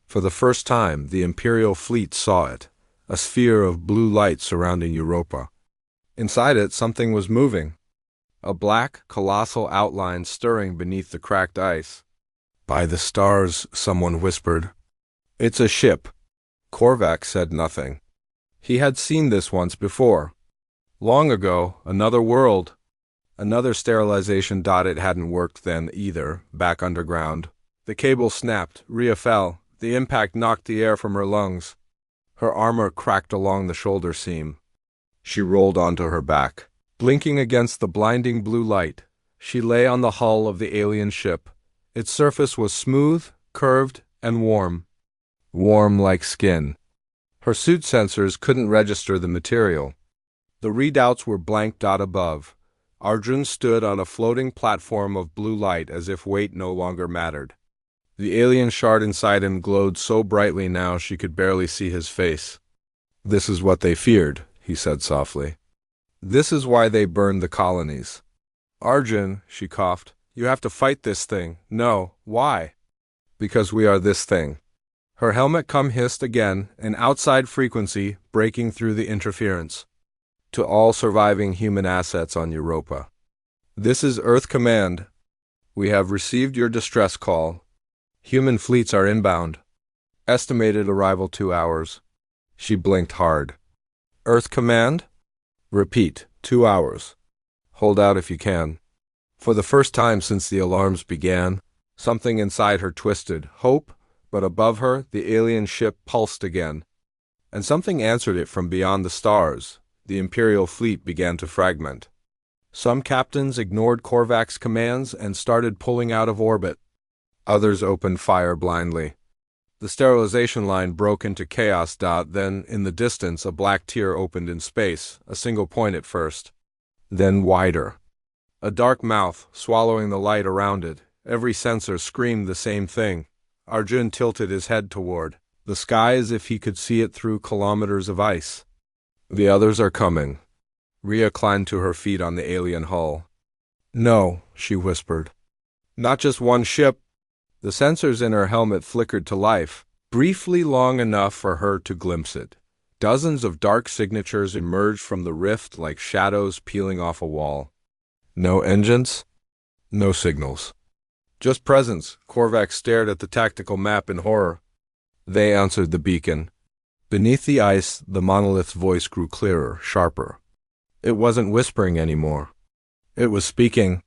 For the first time, the Imperial fleet saw it. A sphere of blue light surrounding Europa. Inside it, something was moving. A black, colossal outline stirring beneath the cracked ice. By the stars, someone whispered. It's a ship. Korvac said nothing. He had seen this once before. Long ago, another world. Another sterilization. It hadn't worked then either, back underground. The cable snapped. Rhea fell. The impact knocked the air from her lungs. Her armor cracked along the shoulder seam. She rolled onto her back. Blinking against the blinding blue light, she lay on the hull of the alien ship. Its surface was smooth, curved, and warm. Warm like skin. Her suit sensors couldn't register the material. The readouts were blank. Above. Arjun stood on a floating platform of blue light as if weight no longer mattered. The alien shard inside him glowed so brightly now she could barely see his face. This is what they feared, he said softly. This is why they burned the colonies. Arjun, she coughed, you have to fight this thing. No, why? Because we are this thing. Her helmet hissed again, an outside frequency breaking through the interference. To all surviving human assets on Europa. This is Earth Command. We have received your distress call. Human fleets are inbound. Estimated arrival 2 hours. She blinked hard. Earth Command? Repeat, 2 hours. Hold out if you can. For the first time since the alarms began, something inside her twisted. Hope, but above her, the alien ship pulsed again. And something answered it from beyond the stars. The Imperial fleet began to fragment. Some captains ignored Korvac's commands and started pulling out of orbit. Others opened fire blindly. The sterilization line broke into chaos. Then, in the distance, a black tear opened in space, a single point at first. Then wider. A dark mouth, swallowing the light around it. Every sensor screamed the same thing. Arjun tilted his head toward the sky as if he could see it through kilometers of ice. The others are coming. Rhea climbed to her feet on the alien hull. No, she whispered. Not just one ship. The sensors in her helmet flickered to life, briefly long enough for her to glimpse it. Dozens of dark signatures emerged from the rift like shadows peeling off a wall. No engines, no signals. Just presence. Korvac stared at the tactical map in horror. They answered the beacon. Beneath the ice, the monolith's voice grew clearer, sharper. It wasn't whispering anymore. It was speaking.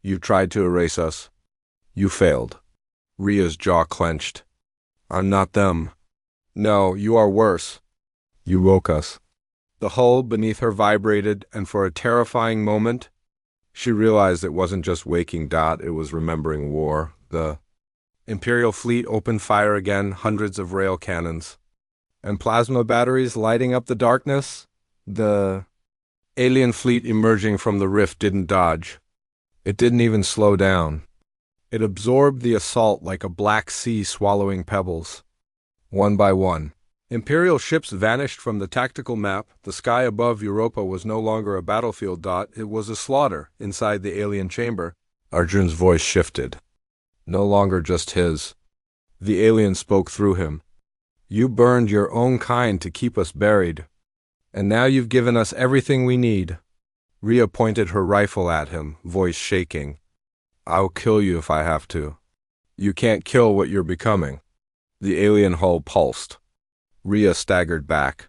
You tried to erase us. You failed. Rhea's jaw clenched. I'm not them. No, you are worse. You woke us. The hull beneath her vibrated, and for a terrifying moment, she realized it wasn't just waking Dot, it was remembering war. The Imperial fleet opened fire again, hundreds of rail cannons. And plasma batteries lighting up the darkness. The alien fleet emerging from the rift didn't dodge. It didn't even slow down. It absorbed the assault like a black sea swallowing pebbles. One by one, Imperial ships vanished from the tactical map. The sky above Europa was no longer a battlefield. It was a slaughter inside the alien chamber. Arjun's voice shifted. No longer just his. The alien spoke through him. You burned your own kind to keep us buried. And now you've given us everything we need. Rhea pointed her rifle at him, voice shaking. I'll kill you if I have to. You can't kill what you're becoming. The alien hull pulsed. Rhea staggered back.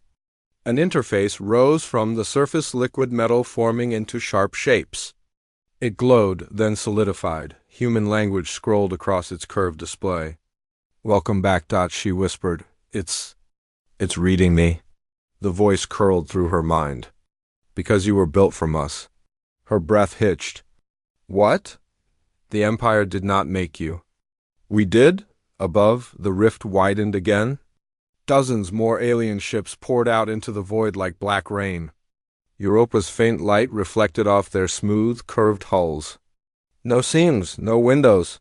An interface rose from the surface, liquid metal forming into sharp shapes. It glowed, then solidified. Human language scrolled across its curved display. Welcome back, she whispered. It's reading me. The voice curled through her mind. Because you were built from us. Her breath hitched. What? The Empire did not make you. We did? Above, the rift widened again. Dozens more alien ships poured out into the void like black rain. Europa's faint light reflected off their smooth, curved hulls. No seams, no windows.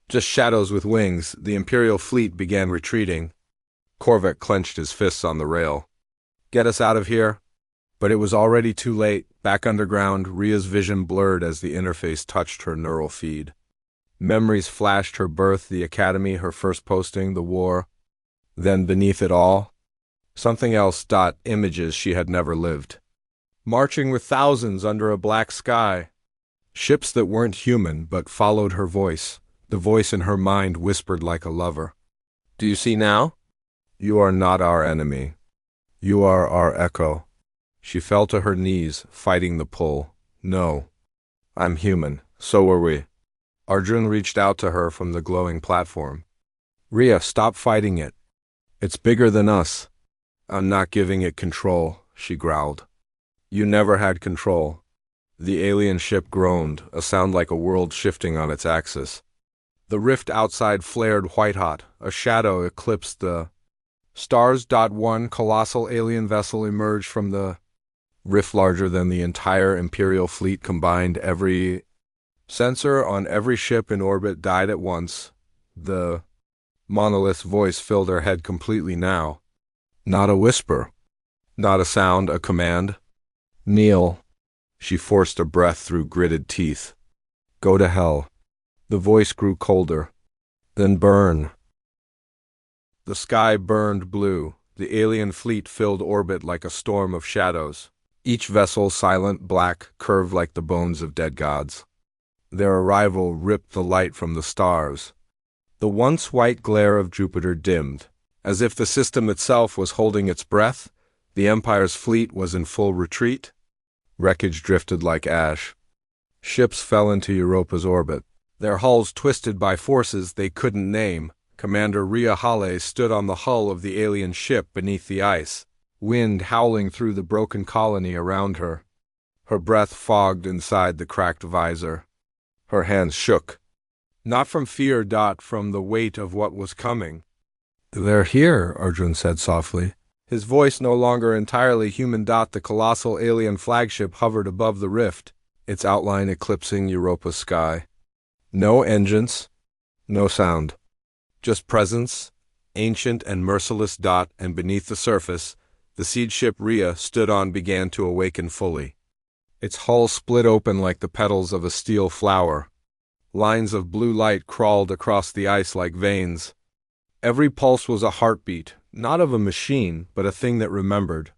Just shadows with wings. The Imperial fleet began retreating. Korvac clenched his fists on the rail. Get us out of here. But it was already too late. Back underground, Rhea's vision blurred as the interface touched her neural feed. Memories flashed: her birth, the academy, her first posting, the war. Then beneath it all, something else. Images she had never lived. Marching with thousands under a black sky. Ships that weren't human but followed her voice. The voice in her mind whispered like a lover. Do you see now? You are not our enemy. You are our echo. She fell to her knees, fighting the pull. No. I'm human. So are we. Arjun reached out to her from the glowing platform. Rhea, stop fighting it. It's bigger than us. I'm not giving it control, she growled. You never had control. The alien ship groaned, a sound like a world shifting on its axis. The rift outside flared white-hot. A shadow eclipsed the stars. One colossal alien vessel emerged from the rift, larger than the entire Imperial fleet combined. Every sensor on every ship in orbit died at once. The monolith's voice filled her head completely now. Not a whisper. Not a sound, a command. Kneel. She forced a breath through gritted teeth. Go to hell. The voice grew colder. Then burn. The sky burned blue. The alien fleet filled orbit like a storm of shadows. Each vessel silent, black, curved like the bones of dead gods. Their arrival ripped the light from the stars. The once white glare of Jupiter dimmed. As if the system itself was holding its breath, the Empire's fleet was in full retreat. Wreckage drifted like ash. Ships fell into Europa's orbit, their hulls twisted by forces they couldn't name. Commander Rhea Hale stood on the hull of the alien ship beneath the ice, wind howling through the broken colony around her. Her breath fogged inside the cracked visor. Her hands shook. Not from fear, from the weight of what was coming. They're here, Arjun said softly. His voice no longer entirely human. The colossal alien flagship hovered above the rift, its outline eclipsing Europa's sky. No engines, no sound. Just presence, ancient and merciless. And beneath the surface, the seed ship Rhea stood on began to awaken fully. Its hull split open like the petals of a steel flower. Lines of blue light crawled across the ice like veins. Every pulse was a heartbeat, not of a machine, but a thing that remembered.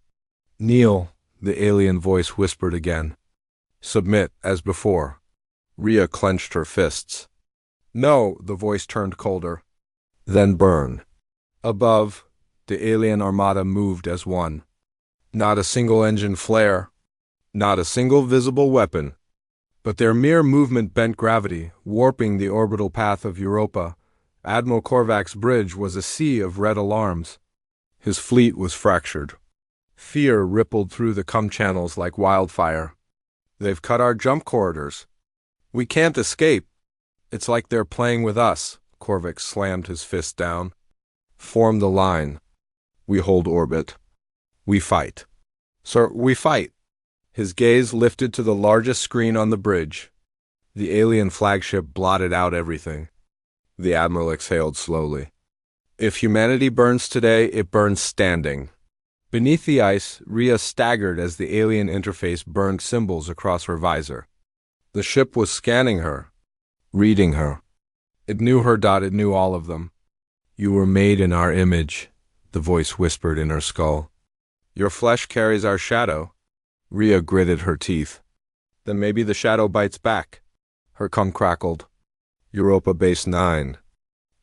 "Kneel," the alien voice whispered again. "Submit, as before." Rhea clenched her fists. "No," the voice turned colder. "Then burn." Above, the alien armada moved as one. Not a single engine flare, not a single visible weapon. But their mere movement bent gravity, warping the orbital path of Europa. Admiral Korvac's bridge was a sea of red alarms. His fleet was fractured. Fear rippled through the cum channels like wildfire. "They've cut our jump corridors. We can't escape." "It's like they're playing with us." Korvac slammed his fist down. "Form the line. We hold orbit. We fight." "Sir, we fight." His gaze lifted to the largest screen on the bridge. The alien flagship blotted out everything. The Admiral exhaled slowly. "If humanity burns today, it burns standing." Beneath the ice, Rhea staggered as the alien interface burned symbols across her visor. The ship was scanning her, reading her. It knew her. It knew all of them. "You were made in our image," the voice whispered in her skull. "Your flesh carries our shadow." Rhea gritted her teeth. "Then maybe the shadow bites back." Her cum crackled. "Europa Base 9.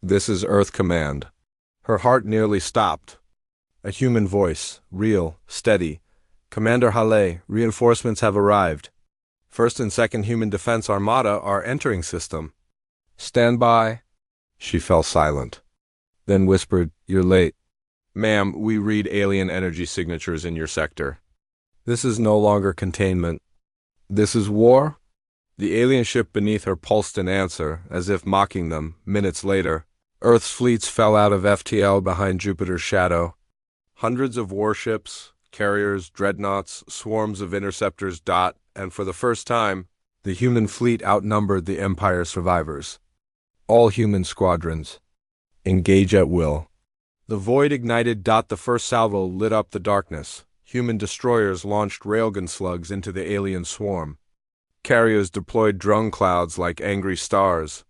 This is Earth Command." Her heart nearly stopped. A human voice, real, steady. "Commander Hale, reinforcements have arrived. First and Second Human Defense Armada are entering system." "Stand by." She fell silent. Then whispered, "You're late." "Ma'am, we read alien energy signatures in your sector." "This is no longer containment. This is war?" The alien ship beneath her pulsed an answer, as if mocking them. Minutes later, Earth's fleets fell out of FTL behind Jupiter's shadow. Hundreds of warships, carriers, dreadnoughts, swarms of interceptors. And for the first time, the human fleet outnumbered the Empire's survivors. All human squadrons. Engage at will. The void ignited. The first salvo lit up the darkness. Human destroyers launched railgun slugs into the alien swarm. Carriers deployed drone clouds like angry stars.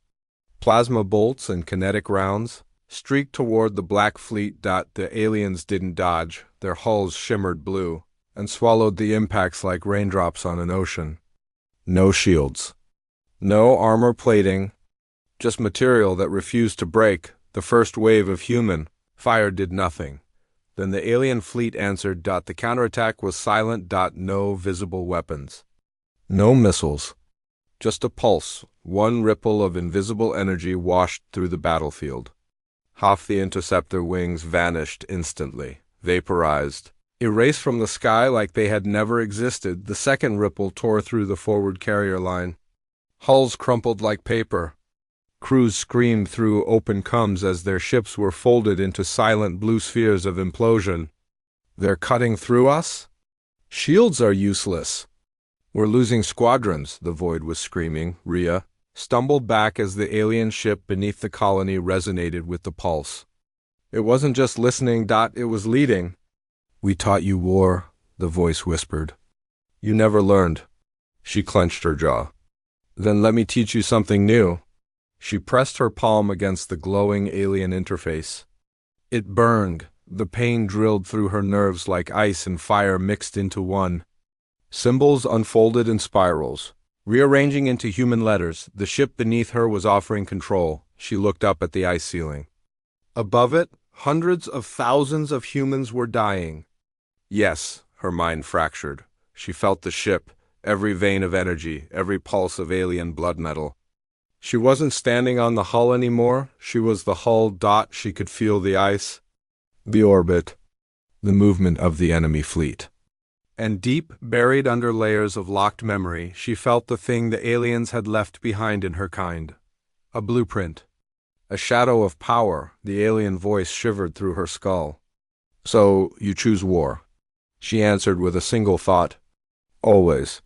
Plasma bolts and kinetic rounds streaked toward the black fleet. The aliens didn't dodge. Their hulls shimmered blue and swallowed the impacts like raindrops on an ocean. No shields. No armor plating. Just material that refused to break. The first wave of human fire did nothing. Then the alien fleet answered. The counterattack was silent. No visible weapons. No missiles. Just a pulse. One ripple of invisible energy washed through the battlefield. Half the interceptor wings vanished instantly, vaporized, erased from the sky like they had never existed. The second ripple tore through the forward carrier line. Hulls crumpled like paper. Crews screamed through open cums as their ships were folded into silent blue spheres of implosion. "They're cutting through us? Shields are useless." "We're losing squadrons," the void was screaming. Rhea stumbled back as the alien ship beneath the colony resonated with the pulse. It wasn't just listening. It was leading. "We taught you war," the voice whispered. "You never learned." She clenched her jaw. "Then let me teach you something new." She pressed her palm against the glowing alien interface. It burned. The pain drilled through her nerves like ice and fire mixed into one. Symbols unfolded in spirals, rearranging into human letters. The ship beneath her was offering control. She looked up at the ice ceiling. Above it, hundreds of thousands of humans were dying. Yes, her mind fractured. She felt the ship, every vein of energy, every pulse of alien blood metal. She wasn't standing on the hull anymore. She was the hull. She could feel the ice, the orbit, the movement of the enemy fleet. And deep, buried under layers of locked memory, she felt the thing the aliens had left behind in her kind. A blueprint. A shadow of power. The alien voice shivered through her skull. "So, you choose war?" She answered with a single thought. "Always."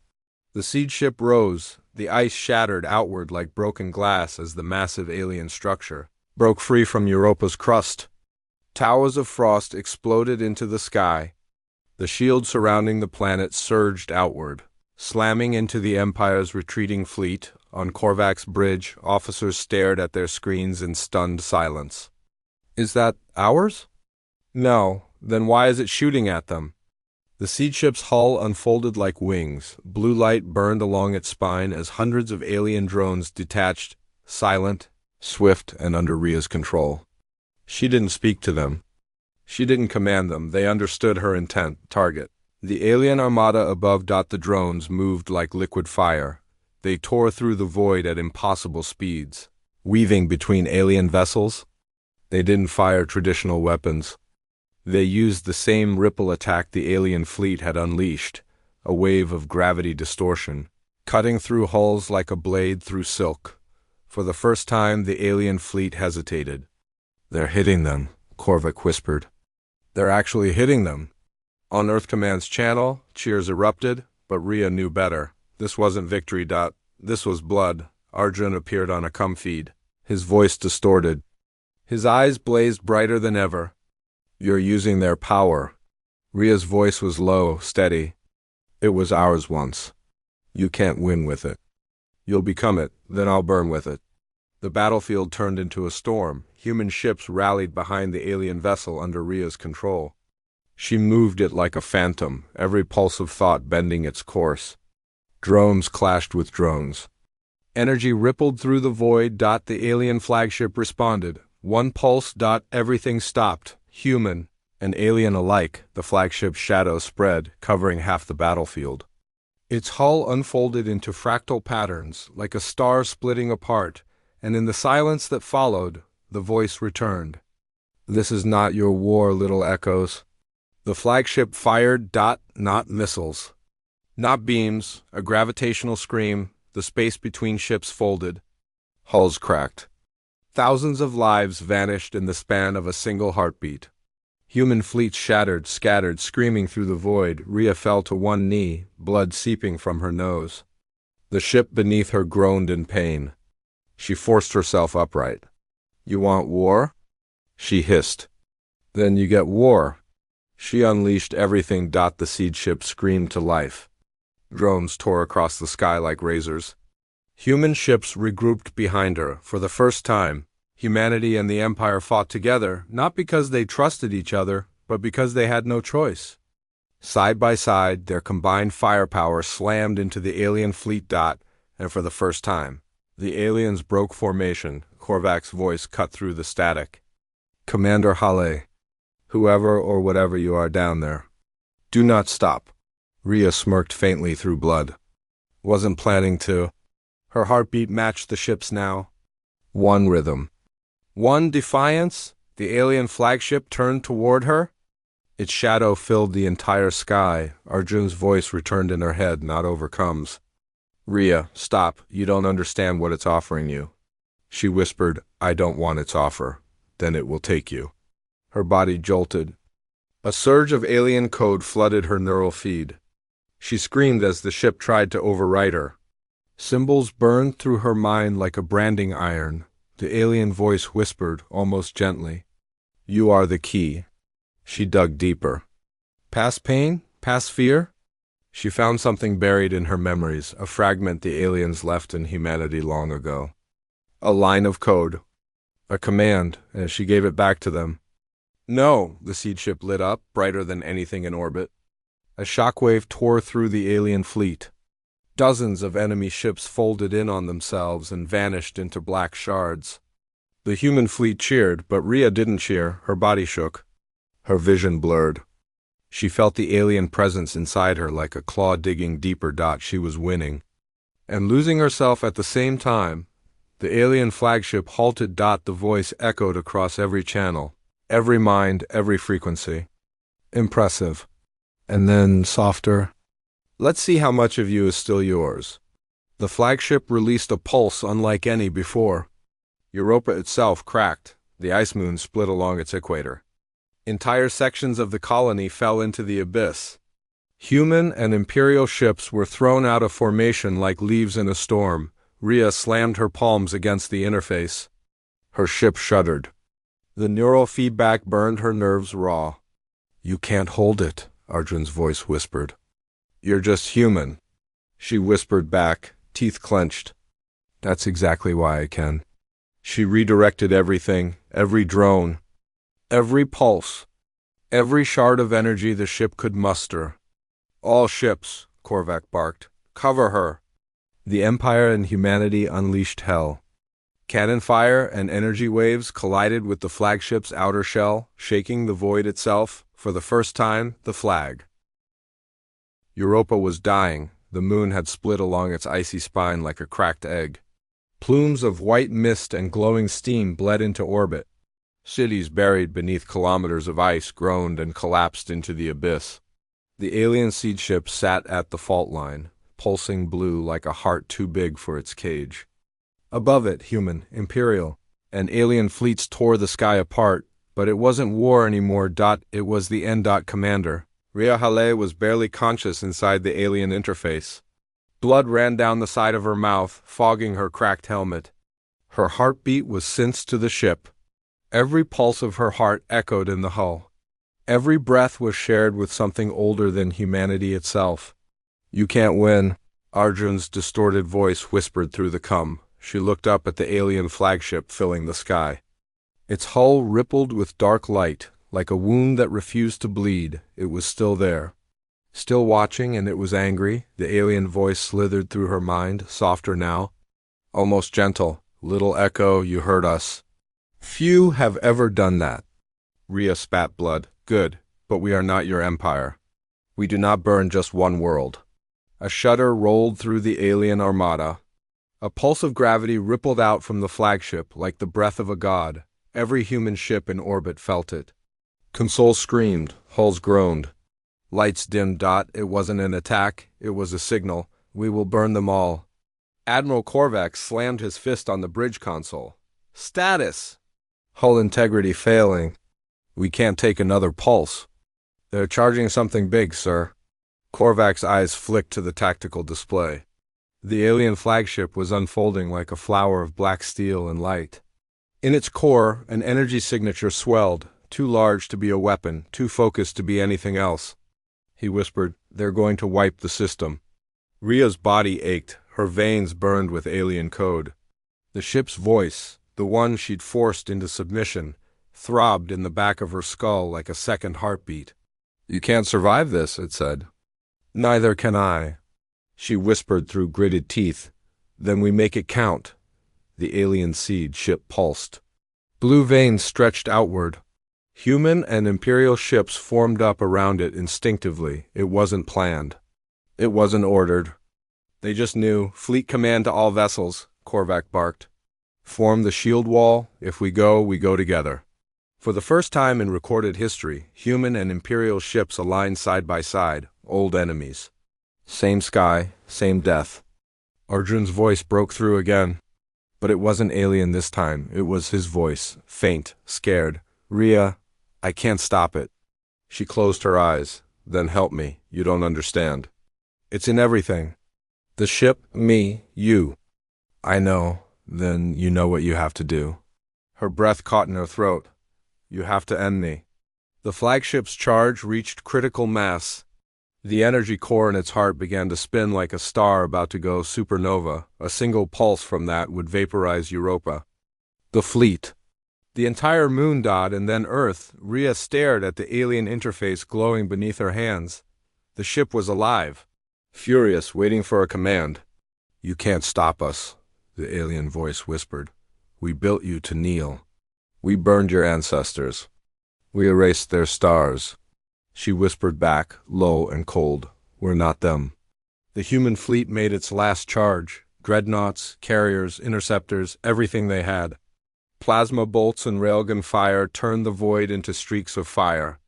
The seed ship rose. The ice shattered outward like broken glass as the massive alien structure broke free from Europa's crust. Towers of frost exploded into the sky. The shield surrounding the planet surged outward. Slamming into the Empire's retreating fleet, on Korvac's bridge, officers stared at their screens in stunned silence. Is that ours? No, then why is it shooting at them? The siege ship's hull unfolded like wings. Blue light burned along its spine as hundreds of alien drones detached, silent, swift, and under Rhea's control. She didn't speak to them. She didn't command them. They understood her intent, target. The alien armada above. The drones moved like liquid fire. They tore through the void at impossible speeds, weaving between alien vessels. They didn't fire traditional weapons. They used the same ripple attack the alien fleet had unleashed, a wave of gravity distortion, cutting through hulls like a blade through silk. For the first time, the alien fleet hesitated. They're hitting them, Korvac whispered. They're actually hitting them. On Earth Command's channel, cheers erupted, but Rhea knew better. This wasn't victory. This was blood. Arjun appeared on a cum feed, his voice distorted. His eyes blazed brighter than ever. You're using their power. Rhea's voice was low, steady. It was ours once. You can't win with it. You'll become it, then I'll burn with it. The battlefield turned into a storm. Human ships rallied behind the alien vessel under Rhea's control. She moved it like a phantom, every pulse of thought bending its course. Drones clashed with drones. Energy rippled through the void. The alien flagship responded. One pulse. Everything stopped. Human and alien alike, the flagship's shadow spread, covering half the battlefield. Its hull unfolded into fractal patterns, like a star splitting apart, and in the silence that followed, the voice returned. This is not your war, little echoes. The flagship fired. Not missiles. Not beams, a gravitational scream, the space between ships folded. Hulls cracked. Thousands of lives vanished in the span of a single heartbeat. Human fleets shattered, scattered, screaming through the void. Rhea fell to one knee, blood seeping from her nose. The ship beneath her groaned in pain. She forced herself upright. You want war? She hissed. Then you get war. She unleashed everything. The siege ship screamed to life. Drones tore across the sky like razors. Human ships regrouped behind her. For the first time, humanity and the Empire fought together, not because they trusted each other, but because they had no choice. Side by side, their combined firepower slammed into the alien fleet. And for the first time, the aliens broke formation. Korvac's voice cut through the static. Commander Hale, whoever or whatever you are down there, do not stop. Rhea smirked faintly through blood. Wasn't planning to. Her heartbeat matched the ship's now. One rhythm. One defiance. The alien flagship turned toward her. Its shadow filled the entire sky. Arjun's voice returned in her head, not overcomes. Rhea, stop. You don't understand what it's offering you. She whispered, I don't want its offer. Then it will take you. Her body jolted. A surge of alien code flooded her neural feed. She screamed as the ship tried to override her. Symbols burned through her mind like a branding iron. The alien voice whispered, almost gently, You are the key. She dug deeper. Past pain? Past fear? She found something buried in her memories, a fragment the aliens left in humanity long ago. A line of code. A command, and she gave it back to them. No, the siege ship lit up, brighter than anything in orbit. A shockwave tore through the alien fleet. Dozens of enemy ships folded in on themselves and vanished into black shards. The human fleet cheered, but Rhea didn't cheer. Her body shook. Her vision blurred. She felt the alien presence inside her like a claw digging deeper. She was winning. And losing herself at the same time. The alien flagship halted. The voice echoed across every channel, every mind, every frequency. Impressive. And then, softer. Let's see how much of you is still yours. The flagship released a pulse unlike any before. Europa itself cracked. The ice moon split along its equator. Entire sections of the colony fell into the abyss. Human and Imperial ships were thrown out of formation like leaves in a storm. Rhea slammed her palms against the interface. Her ship shuddered. The neural feedback burned her nerves raw. You can't hold it, Arjun's voice whispered. You're just human. She whispered back, teeth clenched. That's exactly why I can. She redirected everything, every drone, every pulse, every shard of energy the ship could muster. All ships, Korvac barked. Cover her. The Empire and humanity unleashed hell. Cannon fire and energy waves collided with the flagship's outer shell, shaking the void itself, for the first time, the flag. Europa was dying. The moon had split along its icy spine like a cracked egg. Plumes of white mist and glowing steam bled into orbit. Cities buried beneath kilometers of ice groaned and collapsed into the abyss. The alien seed ship sat at the fault line, pulsing blue like a heart too big for its cage. Above it, human, imperial, and alien fleets tore the sky apart, but it wasn't war anymore. It was the end. Commander Rhea Hale was barely conscious inside the alien interface. Blood ran down the side of her mouth, fogging her cracked helmet. Her heartbeat was synced to the ship. Every pulse of her heart echoed in the hull. Every breath was shared with something older than humanity itself. You can't win, Arjun's distorted voice whispered through the cum. She looked up at the alien flagship filling the sky. Its hull rippled with dark light, like a wound that refused to bleed. It was still there. Still watching, and it was angry. The alien voice slithered through her mind, softer now. Almost gentle. Little echo, you heard us. Few have ever done that. Rhea spat blood. Good, but we are not your empire. We do not burn just one world. A shudder rolled through the alien armada. A pulse of gravity rippled out from the flagship like the breath of a god. Every human ship in orbit felt it. Consoles screamed, hulls groaned. Lights dimmed. It wasn't an attack, it was a signal. We will burn them all. Admiral Korvac slammed his fist on the bridge console. Status! Hull integrity failing. We can't take another pulse. They're charging something big, sir. Korvac's eyes flicked to the tactical display. The alien flagship was unfolding like a flower of black steel and light. In its core, an energy signature swelled, too large to be a weapon, too focused to be anything else. He whispered, "They're going to wipe the system." Rhea's body ached, her veins burned with alien code. The ship's voice, the one she'd forced into submission, throbbed in the back of her skull like a second heartbeat. "You can't survive this," it said. "Neither can I," she whispered through gritted teeth. "Then we make it count." The alien seed ship pulsed. Blue veins stretched outward. Human and Imperial ships formed up around it instinctively. It wasn't planned. It wasn't ordered. They just knew. "Fleet command to all vessels," Korvac barked. "Form the shield wall. If we go together." For the first time in recorded history, human and Imperial ships aligned side by side, old enemies. Same sky, same death. Arjun's voice broke through again. But it wasn't alien this time. It was his voice, faint, scared. "Rhea, I can't stop it." She closed her eyes. "Then help me. You don't understand. It's in everything. The ship, me, you." "I know. Then you know what you have to do." Her breath caught in her throat. "You have to end me." The flagship's charge reached critical mass. The energy core in its heart began to spin like a star about to go supernova. A single pulse from that would vaporize Europa. The fleet. The entire moon, and then Earth. Rhea stared at the alien interface glowing beneath her hands. The ship was alive. Furious, waiting for a command. "You can't stop us," the alien voice whispered. "We built you to kneel. We burned your ancestors. We erased their stars." She whispered back, low and cold. "We're not them." The human fleet made its last charge. Dreadnoughts, carriers, interceptors, everything they had. Plasma bolts and railgun fire turned the void into streaks of fire.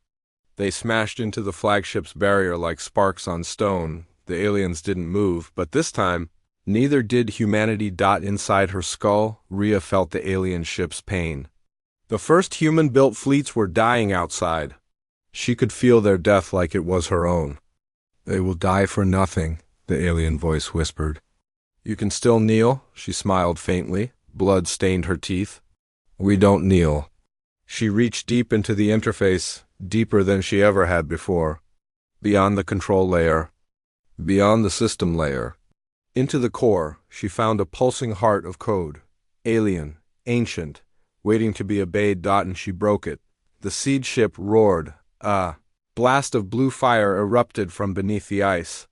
They smashed into the flagship's barrier like sparks on stone. The aliens didn't move, but this time, neither did humanity. Inside her skull, Rhea felt the alien ship's pain. The first human-built fleets were dying outside. She could feel their death like it was her own. "They will die for nothing," the alien voice whispered. "You can still kneel," she smiled faintly. Blood stained her teeth. "We don't kneel." She reached deep into the interface, deeper than she ever had before. Beyond the control layer. Beyond the system layer. Into the core, she found a pulsing heart of code. Alien, ancient, waiting to be obeyed. And she broke it. The seed ship roared. A blast of blue fire erupted from beneath the ice.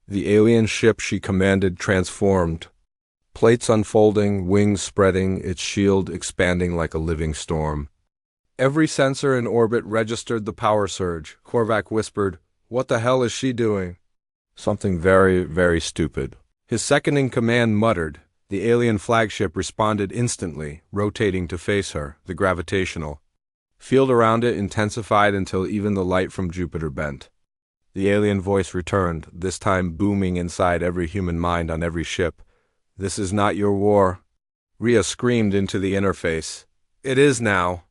The alien ship she commanded transformed. Plates unfolding, wings spreading, its shield expanding like a living storm. Every sensor in orbit registered the power surge. Korvac whispered, "What the hell is she doing?" "Something very, very stupid." His second-in-command muttered. The alien flagship responded instantly, rotating to face her, the gravitational field around it intensified until even the light from Jupiter bent. The alien voice returned, this time booming inside every human mind on every ship. "This is not your war." Rhea screamed into the interface. "It is now."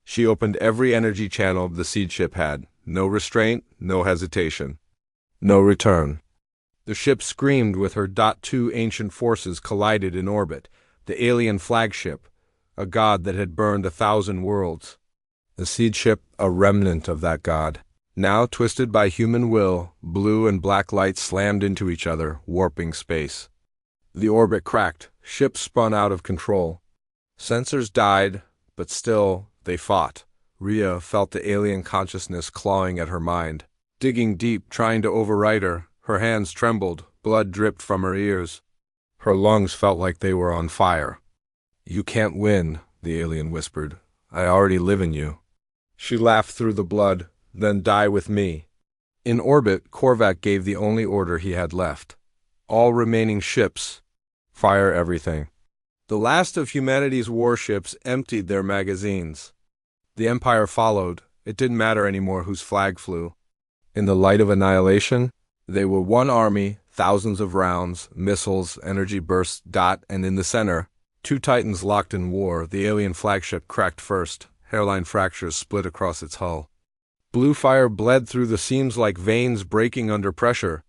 She opened every energy channel the seed ship had. No restraint, no hesitation. No return. The ship screamed with her. Two ancient forces collided in orbit. The alien flagship, a god that had burned 1,000 worlds. The seed ship, a remnant of that god. Now, twisted by human will, blue and black light slammed into each other, warping space. The orbit cracked. Ship spun out of control. Sensors died, but still, they fought. Rhea felt the alien consciousness clawing at her mind, digging deep, trying to override her. Her hands trembled, blood dripped from her ears. Her lungs felt like they were on fire. "You can't win," the alien whispered. "I already live in you." She laughed through the blood. "Then die with me." In orbit, Korvac gave the only order he had left. All remaining ships, fire everything. The last of humanity's warships emptied their magazines. The Empire followed. It didn't matter anymore whose flag flew. In the light of annihilation, they were one army, thousands of rounds, missiles, energy bursts. And in the center, two titans locked in war. The alien flagship cracked first. Hairline fractures split across its hull. Blue fire bled through the seams like veins breaking under pressure.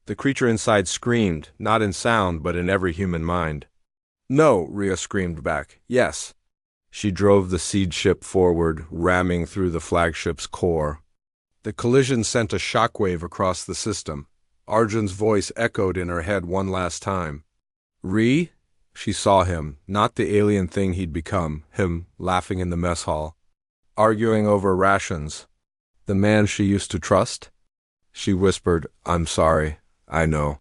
The creature inside screamed, not in sound but in every human mind. "No," Rhea screamed back. "Yes." She drove the seed ship forward, ramming through the flagship's core. The collision sent a shockwave across the system. Arjun's voice echoed in her head one last time. "Rhea?" She saw him, not the alien thing he'd become, him laughing in the mess hall, arguing over rations. The man she used to trust? She whispered, "I'm sorry, I know."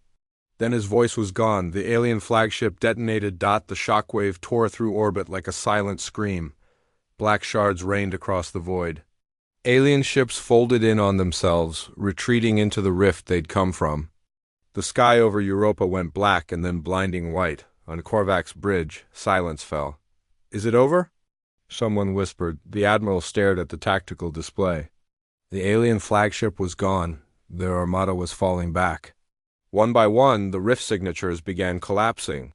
Then his voice was gone. The alien flagship detonated. The shockwave tore through orbit like a silent scream. Black shards rained across the void. Alien ships folded in on themselves, retreating into the rift they'd come from. The sky over Europa went black and then blinding white. On Korvac's bridge, silence fell. "Is it over?" Someone whispered. The admiral stared at the tactical display. The alien flagship was gone. Their armada was falling back. One by one, the rift signatures began collapsing.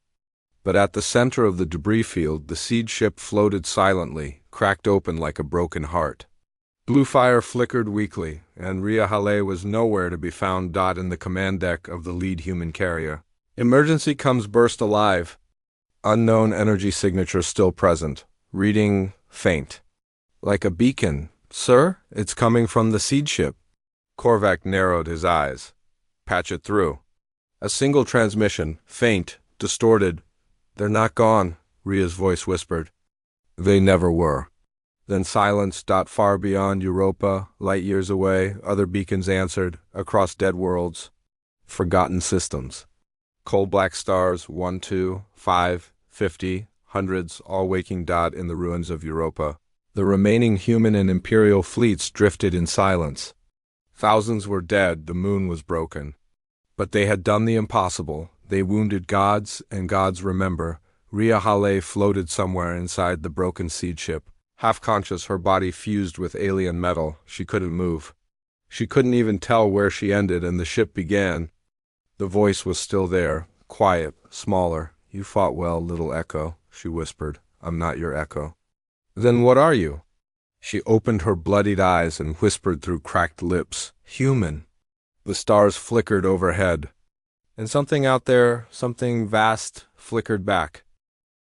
But at the center of the debris field, the seed ship floated silently, cracked open like a broken heart. Blue fire flickered weakly, and Rhea Hale was nowhere to be found. In the command deck of the lead human carrier. "Emergency comes burst alive." Unknown energy signature still present. Reading faint. "Like a beacon. Sir, it's coming from the seed ship." Korvac narrowed his eyes. "Patch it through." A single transmission, faint, distorted. "They're not gone," Rhea's voice whispered. "They never were." Then silence. Far beyond Europa, light years away, other beacons answered, across dead worlds. Forgotten systems. Cold black stars, 1, 2, 5, 50, hundreds, all waking. In the ruins of Europa. The remaining human and imperial fleets drifted in silence. Thousands were dead, the moon was broken. But they had done the impossible. They wounded gods, and gods remember. Rhea Hale floated somewhere inside the broken seed ship. Half conscious, her body fused with alien metal. She couldn't move. She couldn't even tell where she ended and the ship began. The voice was still there, quiet, smaller. "You fought well, little echo," she whispered. "I'm not your echo." "Then what are you?" She opened her bloodied eyes and whispered through cracked lips, "Human." The stars flickered overhead. And something out there, something vast, flickered back.